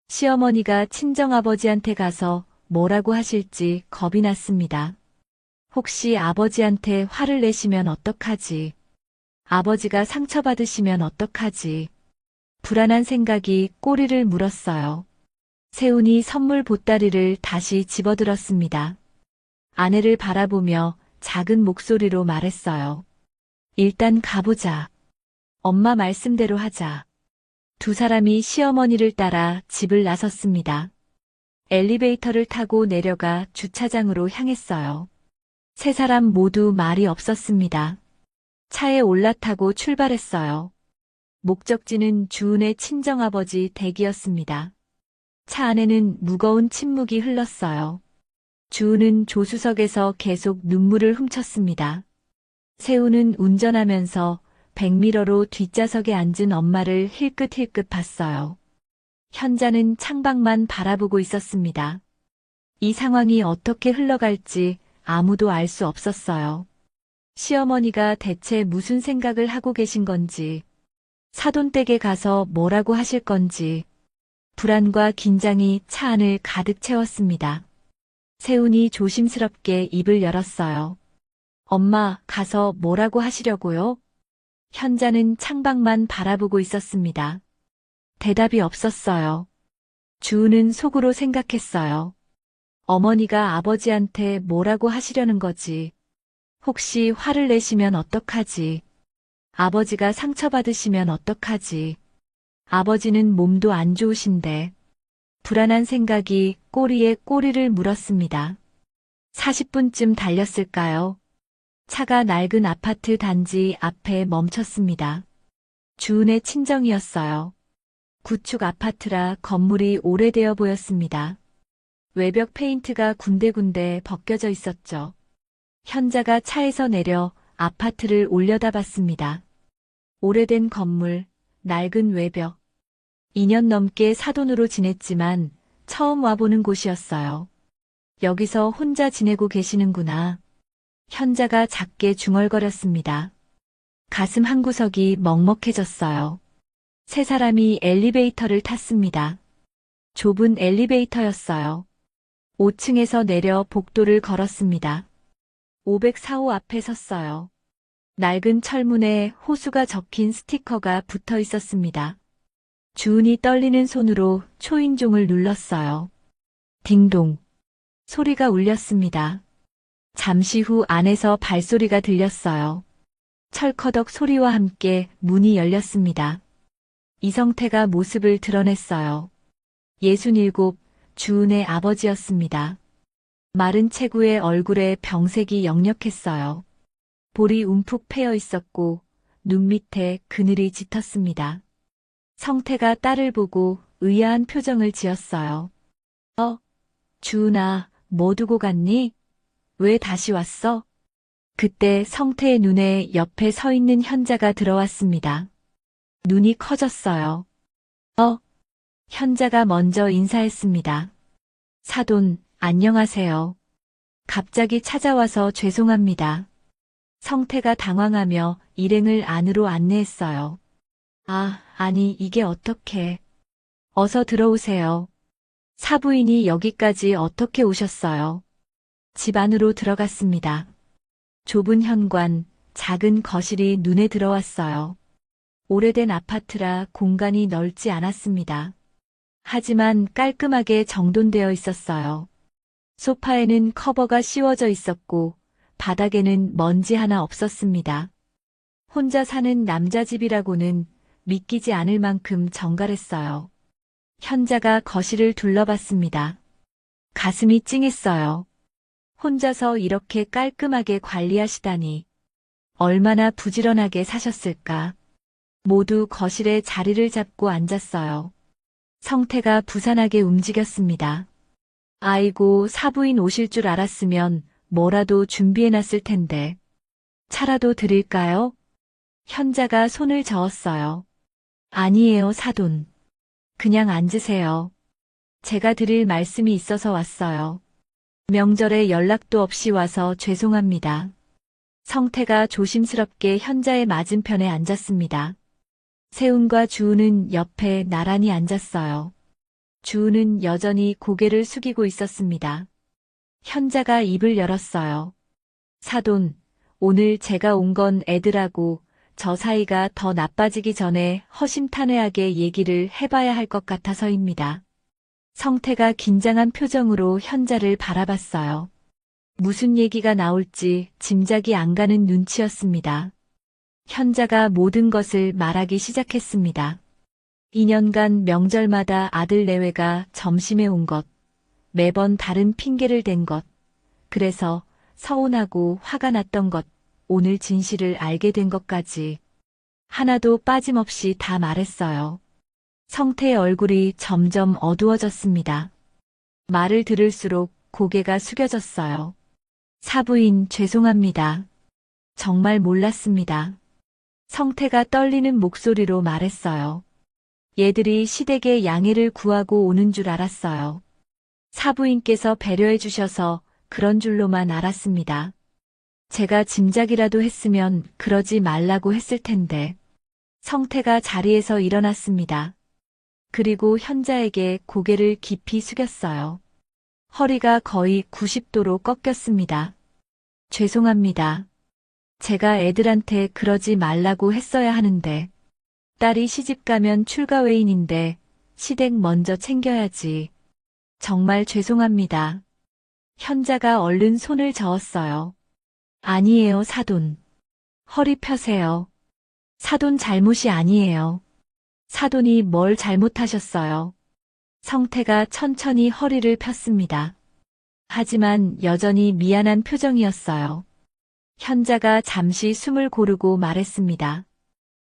시어머니가 친정아버지한테 가서 뭐라고 하실지 겁이 났습니다. 혹시 아버지한테 화를 내시면 어떡하지? 아버지가 상처받으시면 어떡하지? 불안한 생각이 꼬리를 물었어요. 세훈이 선물 보따리를 다시 집어들었습니다. 아내를 바라보며 작은 목소리로 말했어요. 일단 가보자. 엄마 말씀대로 하자. 두 사람이 시어머니를 따라 집을 나섰습니다. 엘리베이터를 타고 내려가 주차장으로 향했어요. 세 사람 모두 말이 없었습니다. 차에 올라타고 출발했어요. 목적지는 주은의 친정아버지 댁이었습니다. 차 안에는 무거운 침묵이 흘렀어요. 주은은 조수석에서 계속 눈물을 훔쳤습니다. 세훈은 운전하면서 백미러로 뒷좌석에 앉은 엄마를 힐끗힐끗 봤어요. 현자는 창밖만 바라보고 있었습니다. 이 상황이 어떻게 흘러갈지 아무도 알 수 없었어요. 시어머니가 대체 무슨 생각을 하고 계신 건지, 사돈댁에 가서 뭐라고 하실 건지, 불안과 긴장이 차 안을 가득 채웠습니다. 세훈이 조심스럽게 입을 열었어요. 엄마, 가서 뭐라고 하시려고요? 현자는 창밖만 바라보고 있었습니다. 대답이 없었어요. 주은은 속으로 생각했어요. 어머니가 아버지한테 뭐라고 하시려는 거지. 혹시 화를 내시면 어떡하지? 아버지가 상처받으시면 어떡하지? 아버지는 몸도 안 좋으신데. 불안한 생각이 꼬리에 꼬리를 물었습니다. 40분쯤 달렸을까요? 차가 낡은 아파트 단지 앞에 멈췄습니다. 주은의 친정이었어요. 구축 아파트라 건물이 오래되어 보였습니다. 외벽 페인트가 군데군데 벗겨져 있었죠. 현자가 차에서 내려 아파트를 올려다봤습니다. 오래된 건물, 낡은 외벽. 2년 넘게 사돈으로 지냈지만 처음 와보는 곳이었어요. 여기서 혼자 지내고 계시는구나. 현자가 작게 중얼거렸습니다. 가슴 한구석이 먹먹해졌어요. 세 사람이 엘리베이터를 탔습니다. 좁은 엘리베이터였어요. 5층에서 내려 복도를 걸었습니다. 504호 앞에 섰어요. 낡은 철문에 호수가 적힌 스티커가 붙어 있었습니다. 주은이 떨리는 손으로 초인종을 눌렀어요. 딩동. 소리가 울렸습니다. 잠시 후 안에서 발소리가 들렸어요. 철커덕 소리와 함께 문이 열렸습니다. 이성태가 모습을 드러냈어요. 67, 주은의 아버지였습니다. 마른 체구의 얼굴에 병색이 역력했어요. 볼이 움푹 패여 있었고 눈 밑에 그늘이 짙었습니다. 성태가 딸을 보고 의아한 표정을 지었어요. 주은아, 뭐 두고 갔니? 왜 다시 왔어? 그때 성태의 눈에 옆에 서 있는 현자가 들어왔습니다. 눈이 커졌어요. 현자가 먼저 인사했습니다. 사돈, 안녕하세요. 갑자기 찾아와서 죄송합니다. 성태가 당황하며 일행을 안으로 안내했어요. 아니, 이게 어떻게. 어서 들어오세요. 사부인이 여기까지 어떻게 오셨어요? 집 안으로 들어갔습니다. 좁은 현관, 작은 거실이 눈에 들어왔어요. 오래된 아파트라 공간이 넓지 않았습니다. 하지만 깔끔하게 정돈되어 있었어요. 소파에는 커버가 씌워져 있었고 바닥에는 먼지 하나 없었습니다. 혼자 사는 남자 집이라고는 믿기지 않을 만큼 정갈했어요. 현자가 거실을 둘러봤습니다. 가슴이 찡했어요. 혼자서 이렇게 깔끔하게 관리하시다니. 얼마나 부지런하게 사셨을까. 모두 거실에 자리를 잡고 앉았어요. 성태가 부산하게 움직였습니다. 아이고, 사부인 오실 줄 알았으면 뭐라도 준비해놨을 텐데. 차라도 드릴까요? 현자가 손을 저었어요. 아니에요, 사돈. 그냥 앉으세요. 제가 드릴 말씀이 있어서 왔어요. 명절에 연락도 없이 와서 죄송합니다. 성태가 조심스럽게 현자의 맞은편에 앉았습니다. 세훈과 주은은 옆에 나란히 앉았어요. 주은은 여전히 고개를 숙이고 있었습니다. 현자가 입을 열었어요. 사돈, 오늘 제가 온 건 애들하고 저 사이가 더 나빠지기 전에 허심탄회하게 얘기를 해봐야 할 것 같아서입니다. 성태가 긴장한 표정으로 현자를 바라봤어요. 무슨 얘기가 나올지 짐작이 안 가는 눈치였습니다. 현자가 모든 것을 말하기 시작했습니다. 2년간 명절마다 아들 내외가 점심에 온 것, 매번 다른 핑계를 댄 것, 그래서 서운하고 화가 났던 것, 오늘 진실을 알게 된 것까지 하나도 빠짐없이 다 말했어요. 성태의 얼굴이 점점 어두워졌습니다. 말을 들을수록 고개가 숙여졌어요. 사부인 죄송합니다. 정말 몰랐습니다. 성태가 떨리는 목소리로 말했어요. 얘들이 시댁에 양해를 구하고 오는 줄 알았어요. 사부인께서 배려해 주셔서 그런 줄로만 알았습니다. 제가 짐작이라도 했으면 그러지 말라고 했을 텐데. 성태가 자리에서 일어났습니다. 그리고 현자에게 고개를 깊이 숙였어요. 허리가 거의 90도로 꺾였습니다. 죄송합니다. 제가 애들한테 그러지 말라고 했어야 하는데. 딸이 시집 가면 출가 외인인데 시댁 먼저 챙겨야지. 정말 죄송합니다. 현자가 얼른 손을 저었어요. 아니에요, 사돈. 허리 펴세요. 사돈 잘못이 아니에요. 사돈이 뭘 잘못하셨어요? 성태가 천천히 허리를 폈습니다. 하지만 여전히 미안한 표정이었어요. 현자가 잠시 숨을 고르고 말했습니다.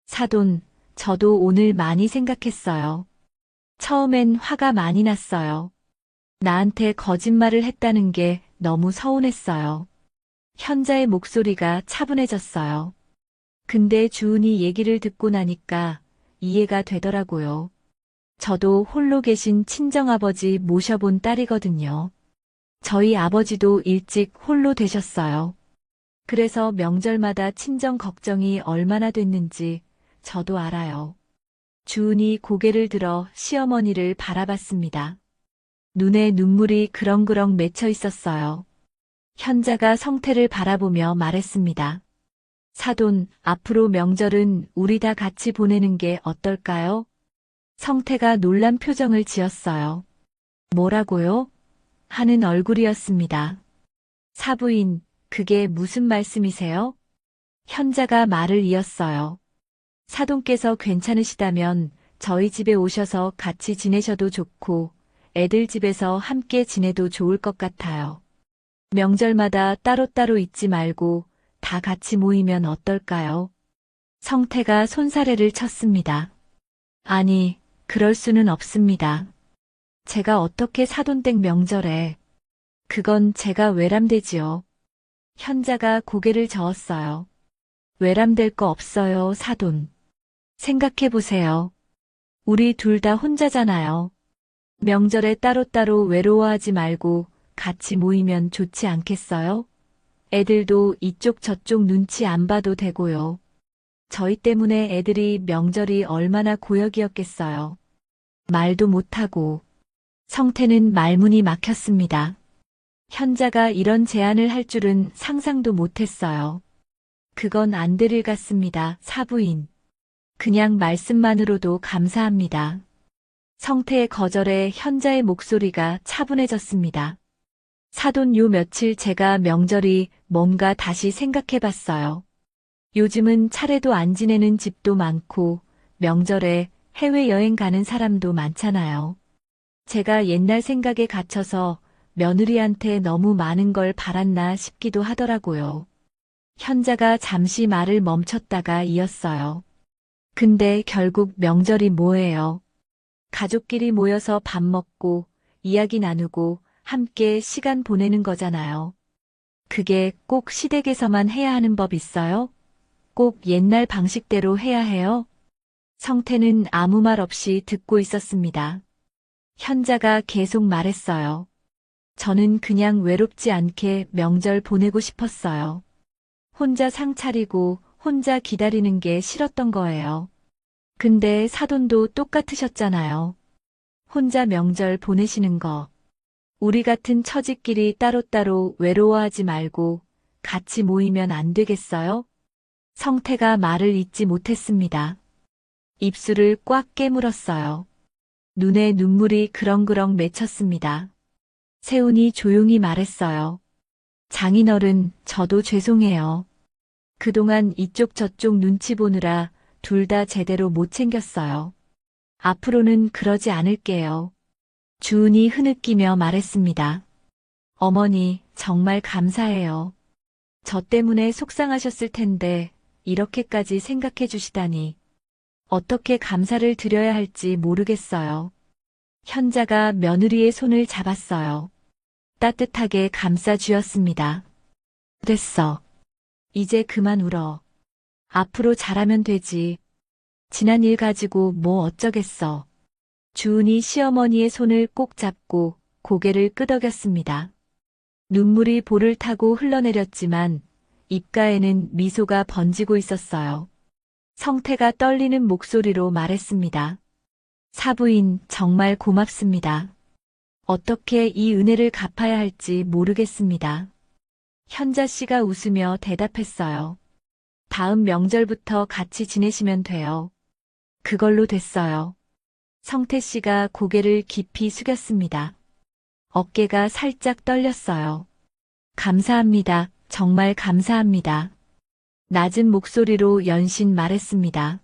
사돈, 저도 오늘 많이 생각했어요. 처음엔 화가 많이 났어요. 나한테 거짓말을 했다는 게 너무 서운했어요. 현자의 목소리가 차분해졌어요. 근데 주은이 얘기를 듣고 나니까 이해가 되더라고요. 저도 홀로 계신 친정아버지 모셔본 딸이거든요. 저희 아버지도 일찍 홀로 되셨어요. 그래서 명절마다 친정 걱정이 얼마나 됐는지 저도 알아요. 주은이 고개를 들어 시어머니를 바라봤습니다. 눈에 눈물이 그렁그렁 맺혀 있었어요. 현자가 성태를 바라보며 말했습니다. 사돈, 앞으로 명절은 우리 다 같이 보내는 게 어떨까요? 성태가 놀란 표정을 지었어요. 뭐라고요? 하는 얼굴이었습니다. 사부인, 그게 무슨 말씀이세요? 현자가 말을 이었어요. 사돈께서 괜찮으시다면 저희 집에 오셔서 같이 지내셔도 좋고 애들 집에서 함께 지내도 좋을 것 같아요. 명절마다 따로따로 있지 말고 다 같이 모이면 어떨까요? 성태가 손사래를 쳤습니다. 아니, 그럴 수는 없습니다. 제가 어떻게 사돈댁 명절에. 그건 제가 외람되지요. 현자가 고개를 저었어요. 외람될 거 없어요, 사돈. 생각해보세요. 우리 둘 다 혼자잖아요. 명절에 따로따로 외로워하지 말고 같이 모이면 좋지 않겠어요? 애들도 이쪽 저쪽 눈치 안 봐도 되고요. 저희 때문에 애들이 명절이 얼마나 고역이었겠어요. 말도 못하고. 성태는 말문이 막혔습니다. 현자가 이런 제안을 할 줄은 상상도 못했어요. 그건 안 될 일 같습니다, 사부인. 그냥 말씀만으로도 감사합니다. 성태의 거절에 현자의 목소리가 차분해졌습니다. 사돈, 요 며칠 제가 명절이 뭔가 다시 생각해봤어요. 요즘은 차례도 안 지내는 집도 많고 명절에 해외여행 가는 사람도 많잖아요. 제가 옛날 생각에 갇혀서 며느리한테 너무 많은 걸 바랐나 싶기도 하더라고요. 현자가 잠시 말을 멈췄다가 이었어요. 근데 결국 명절이 뭐예요? 가족끼리 모여서 밥 먹고 이야기 나누고 함께 시간 보내는 거잖아요. 그게 꼭 시댁에서만 해야 하는 법 있어요? 꼭 옛날 방식대로 해야 해요? 성태는 아무 말 없이 듣고 있었습니다. 현자가 계속 말했어요. 저는 그냥 외롭지 않게 명절 보내고 싶었어요. 혼자 상 차리고 혼자 기다리는 게 싫었던 거예요. 근데 사돈도 똑같으셨잖아요. 혼자 명절 보내시는 거. 우리 같은 처지끼리 따로따로 외로워하지 말고 같이 모이면 안 되겠어요? 성태가 말을 잇지 못했습니다. 입술을 꽉 깨물었어요. 눈에 눈물이 그렁그렁 맺혔습니다. 세훈이 조용히 말했어요. 장인어른, 저도 죄송해요. 그동안 이쪽 저쪽 눈치 보느라 둘 다 제대로 못 챙겼어요. 앞으로는 그러지 않을게요. 주은이 흐느끼며 말했습니다. 어머니, 정말 감사해요. 저 때문에 속상하셨을 텐데 이렇게까지 생각해 주시다니. 어떻게 감사를 드려야 할지 모르겠어요. 현자가 며느리의 손을 잡았어요. 따뜻하게 감싸 주었습니다. 됐어. 이제 그만 울어. 앞으로 잘하면 되지. 지난 일 가지고 뭐 어쩌겠어. 주은이 시어머니의 손을 꼭 잡고 고개를 끄덕였습니다. 눈물이 볼을 타고 흘러내렸지만 입가에는 미소가 번지고 있었어요. 성태가 떨리는 목소리로 말했습니다. 사부인, 정말 고맙습니다. 어떻게 이 은혜를 갚아야 할지 모르겠습니다. 현자 씨가 웃으며 대답했어요. 다음 명절부터 같이 지내시면 돼요. 그걸로 됐어요. 성태 씨가 고개를 깊이 숙였습니다. 어깨가 살짝 떨렸어요. 감사합니다. 정말 감사합니다. 낮은 목소리로 연신 말했습니다.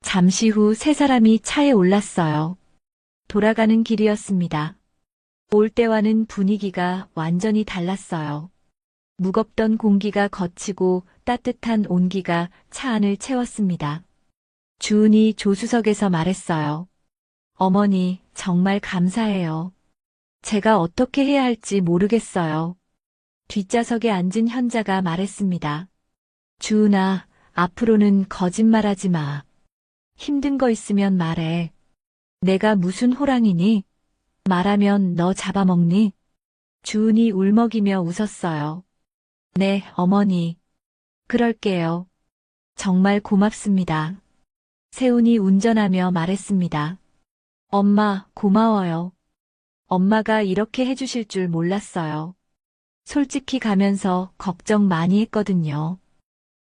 잠시 후 세 사람이 차에 올랐어요. 돌아가는 길이었습니다. 올 때와는 분위기가 완전히 달랐어요. 무겁던 공기가 거치고 따뜻한 온기가 차 안을 채웠습니다. 주은이 조수석에서 말했어요. 어머니, 정말 감사해요. 제가 어떻게 해야 할지 모르겠어요. 뒷좌석에 앉은 현자가 말했습니다. 주은아, 앞으로는 거짓말하지 마. 힘든 거 있으면 말해. 내가 무슨 호랑이니? 말하면 너 잡아먹니? 주은이 울먹이며 웃었어요. 네, 어머니. 그럴게요. 정말 고맙습니다. 세훈이 운전하며 말했습니다. 엄마, 고마워요. 엄마가 이렇게 해주실 줄 몰랐어요. 솔직히 가면서 걱정 많이 했거든요.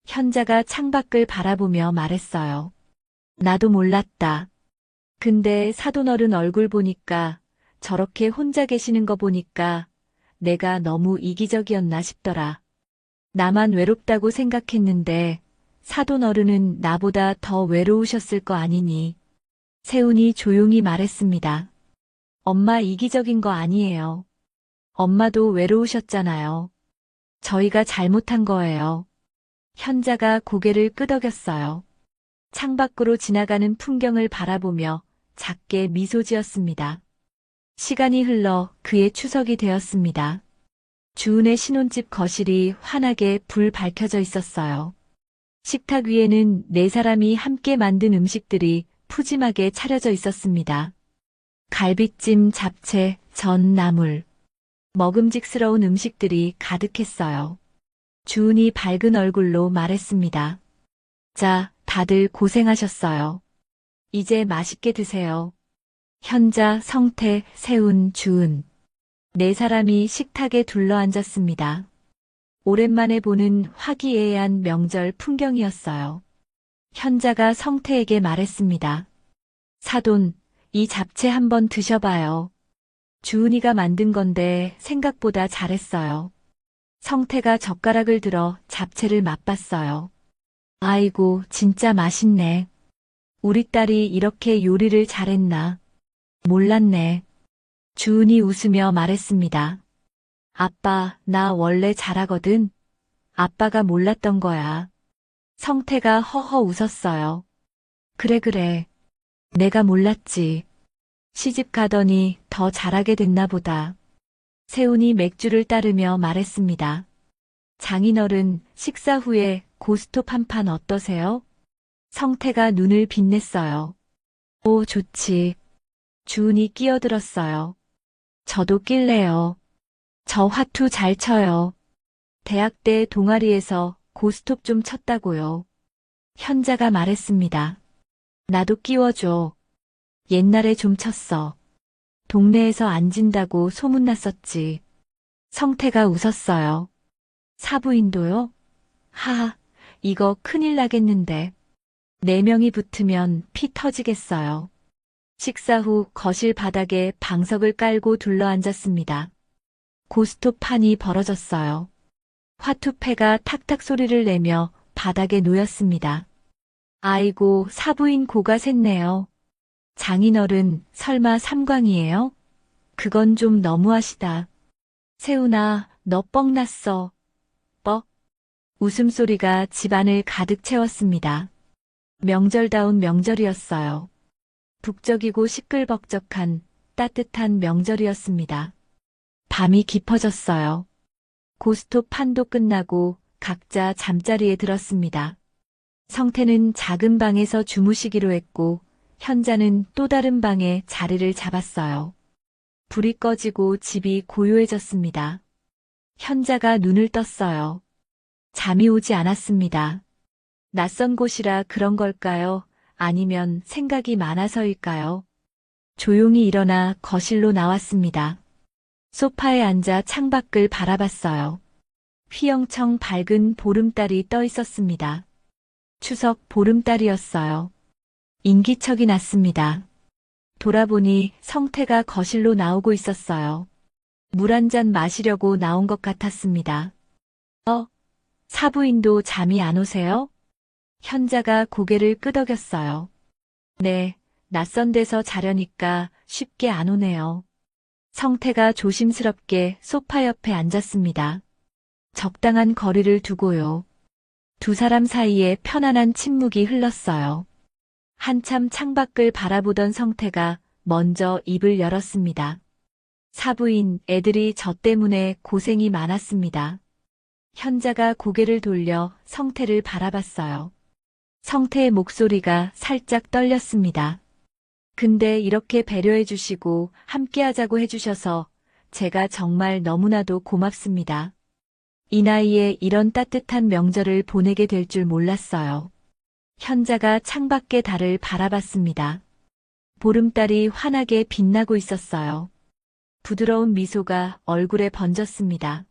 현자가 창밖을 바라보며 말했어요. 나도 몰랐다. 근데 사돈어른 얼굴 보니까 저렇게 혼자 계시는 거 보니까 내가 너무 이기적이었나 싶더라. 나만 외롭다고 생각했는데 사돈어른은 나보다 더 외로우셨을 거 아니니. 세훈이 조용히 말했습니다. 엄마 이기적인 거 아니에요. 엄마도 외로우셨잖아요. 저희가 잘못한 거예요. 현자가 고개를 끄덕였어요. 창밖으로 지나가는 풍경을 바라보며 작게 미소 지었습니다. 시간이 흘러 그의 추석이 되었습니다. 주은의 신혼집 거실이 환하게 불 밝혀져 있었어요. 식탁 위에는 네 사람이 함께 만든 음식들이 푸짐하게 차려져 있었습니다. 갈비찜, 잡채, 전, 나물. 먹음직스러운 음식들이 가득했어요. 주은이 밝은 얼굴로 말했습니다. 자, 다들 고생하셨어요. 이제 맛있게 드세요. 현자, 성태, 세훈, 주은. 네 사람이 식탁에 둘러앉았습니다. 오랜만에 보는 화기애애한 명절 풍경이었어요. 현자가 성태에게 말했습니다. 사돈, 이 잡채 한번 드셔봐요. 주은이가 만든 건데 생각보다 잘했어요. 성태가 젓가락을 들어 잡채를 맛봤어요. 아이고, 진짜 맛있네. 우리 딸이 이렇게 요리를 잘했나. 몰랐네. 주은이 웃으며 말했습니다. 아빠, 나 원래 잘하거든. 아빠가 몰랐던 거야. 성태가 허허 웃었어요. 그래. 내가 몰랐지. 시집 가더니 더 잘하게 됐나 보다. 세훈이 맥주를 따르며 말했습니다. 장인어른, 식사 후에 고스톱 한 판 어떠세요? 성태가 눈을 빛냈어요. 오, 좋지. 주은이 끼어들었어요. 저도 낄래요. 저 화투 잘 쳐요. 대학 때 동아리에서 고스톱 좀 쳤다고요. 현자가 말했습니다. 나도 끼워줘. 옛날에 좀 쳤어. 동네에서 안 진다고 소문났었지. 성태가 웃었어요. 사부인도요? 하하, 이거 큰일 나겠는데. 4명이 붙으면 피 터지겠어요. 식사 후 거실 바닥에 방석을 깔고 둘러앉았습니다. 고스톱 판이 벌어졌어요. 화투패가 탁탁 소리를 내며 바닥에 놓였습니다. 아이고, 사부인 고가 샜네요. 장인어른, 설마 삼광이에요? 그건 좀 너무하시다. 세훈아, 너 뻥났어. 뻑. 웃음소리가 집안을 가득 채웠습니다. 명절다운 명절이었어요. 북적이고 시끌벅적한 따뜻한 명절이었습니다. 밤이 깊어졌어요. 고스톱 판도 끝나고 각자 잠자리에 들었습니다. 성태는 작은 방에서 주무시기로 했고 현자는 또 다른 방에 자리를 잡았어요. 불이 꺼지고 집이 고요해졌습니다. 현자가 눈을 떴어요. 잠이 오지 않았습니다. 낯선 곳이라 그런 걸까요? 아니면 생각이 많아서일까요? 조용히 일어나 거실로 나왔습니다. 소파에 앉아 창밖을 바라봤어요. 휘영청 밝은 보름달이 떠 있었습니다. 추석 보름달이었어요. 인기척이 났습니다. 돌아보니 성태가 거실로 나오고 있었어요. 물 한 잔 마시려고 나온 것 같았습니다. 사부인도 잠이 안 오세요? 현자가 고개를 끄덕였어요. 네, 낯선 데서 자려니까 쉽게 안 오네요. 성태가 조심스럽게 소파 옆에 앉았습니다. 적당한 거리를 두고요. 두 사람 사이에 편안한 침묵이 흘렀어요. 한참 창밖을 바라보던 성태가 먼저 입을 열었습니다. 사부인, 애들이 저 때문에 고생이 많았습니다. 현자가 고개를 돌려 성태를 바라봤어요. 성태의 목소리가 살짝 떨렸습니다. 근데 이렇게 배려해 주시고 함께 하자고 해주셔서 제가 정말 너무나도 고맙습니다. 이 나이에 이런 따뜻한 명절을 보내게 될 줄 몰랐어요. 현자가 창밖의 달을 바라봤습니다. 보름달이 환하게 빛나고 있었어요. 부드러운 미소가 얼굴에 번졌습니다.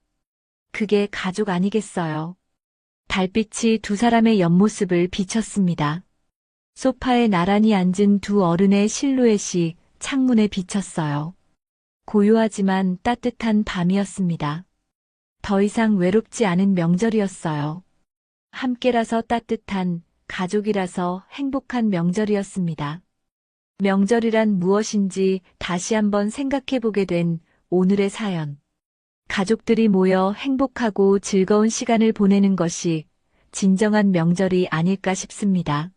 그게 가족 아니겠어요? 달빛이 두 사람의 옆모습을 비쳤습니다. 소파에 나란히 앉은 두 어른의 실루엣이 창문에 비쳤어요. 고요하지만 따뜻한 밤이었습니다. 더 이상 외롭지 않은 명절이었어요. 함께라서 따뜻한, 가족이라서 행복한 명절이었습니다. 명절이란 무엇인지 다시 한번 생각해보게 된 오늘의 사연. 가족들이 모여 행복하고 즐거운 시간을 보내는 것이 진정한 명절이 아닐까 싶습니다.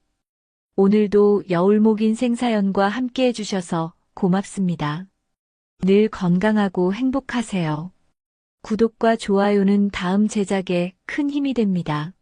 오늘도 여울목 인생 사연과 함께 해주셔서 고맙습니다. 늘 건강하고 행복하세요. 구독과 좋아요는 다음 제작에 큰 힘이 됩니다.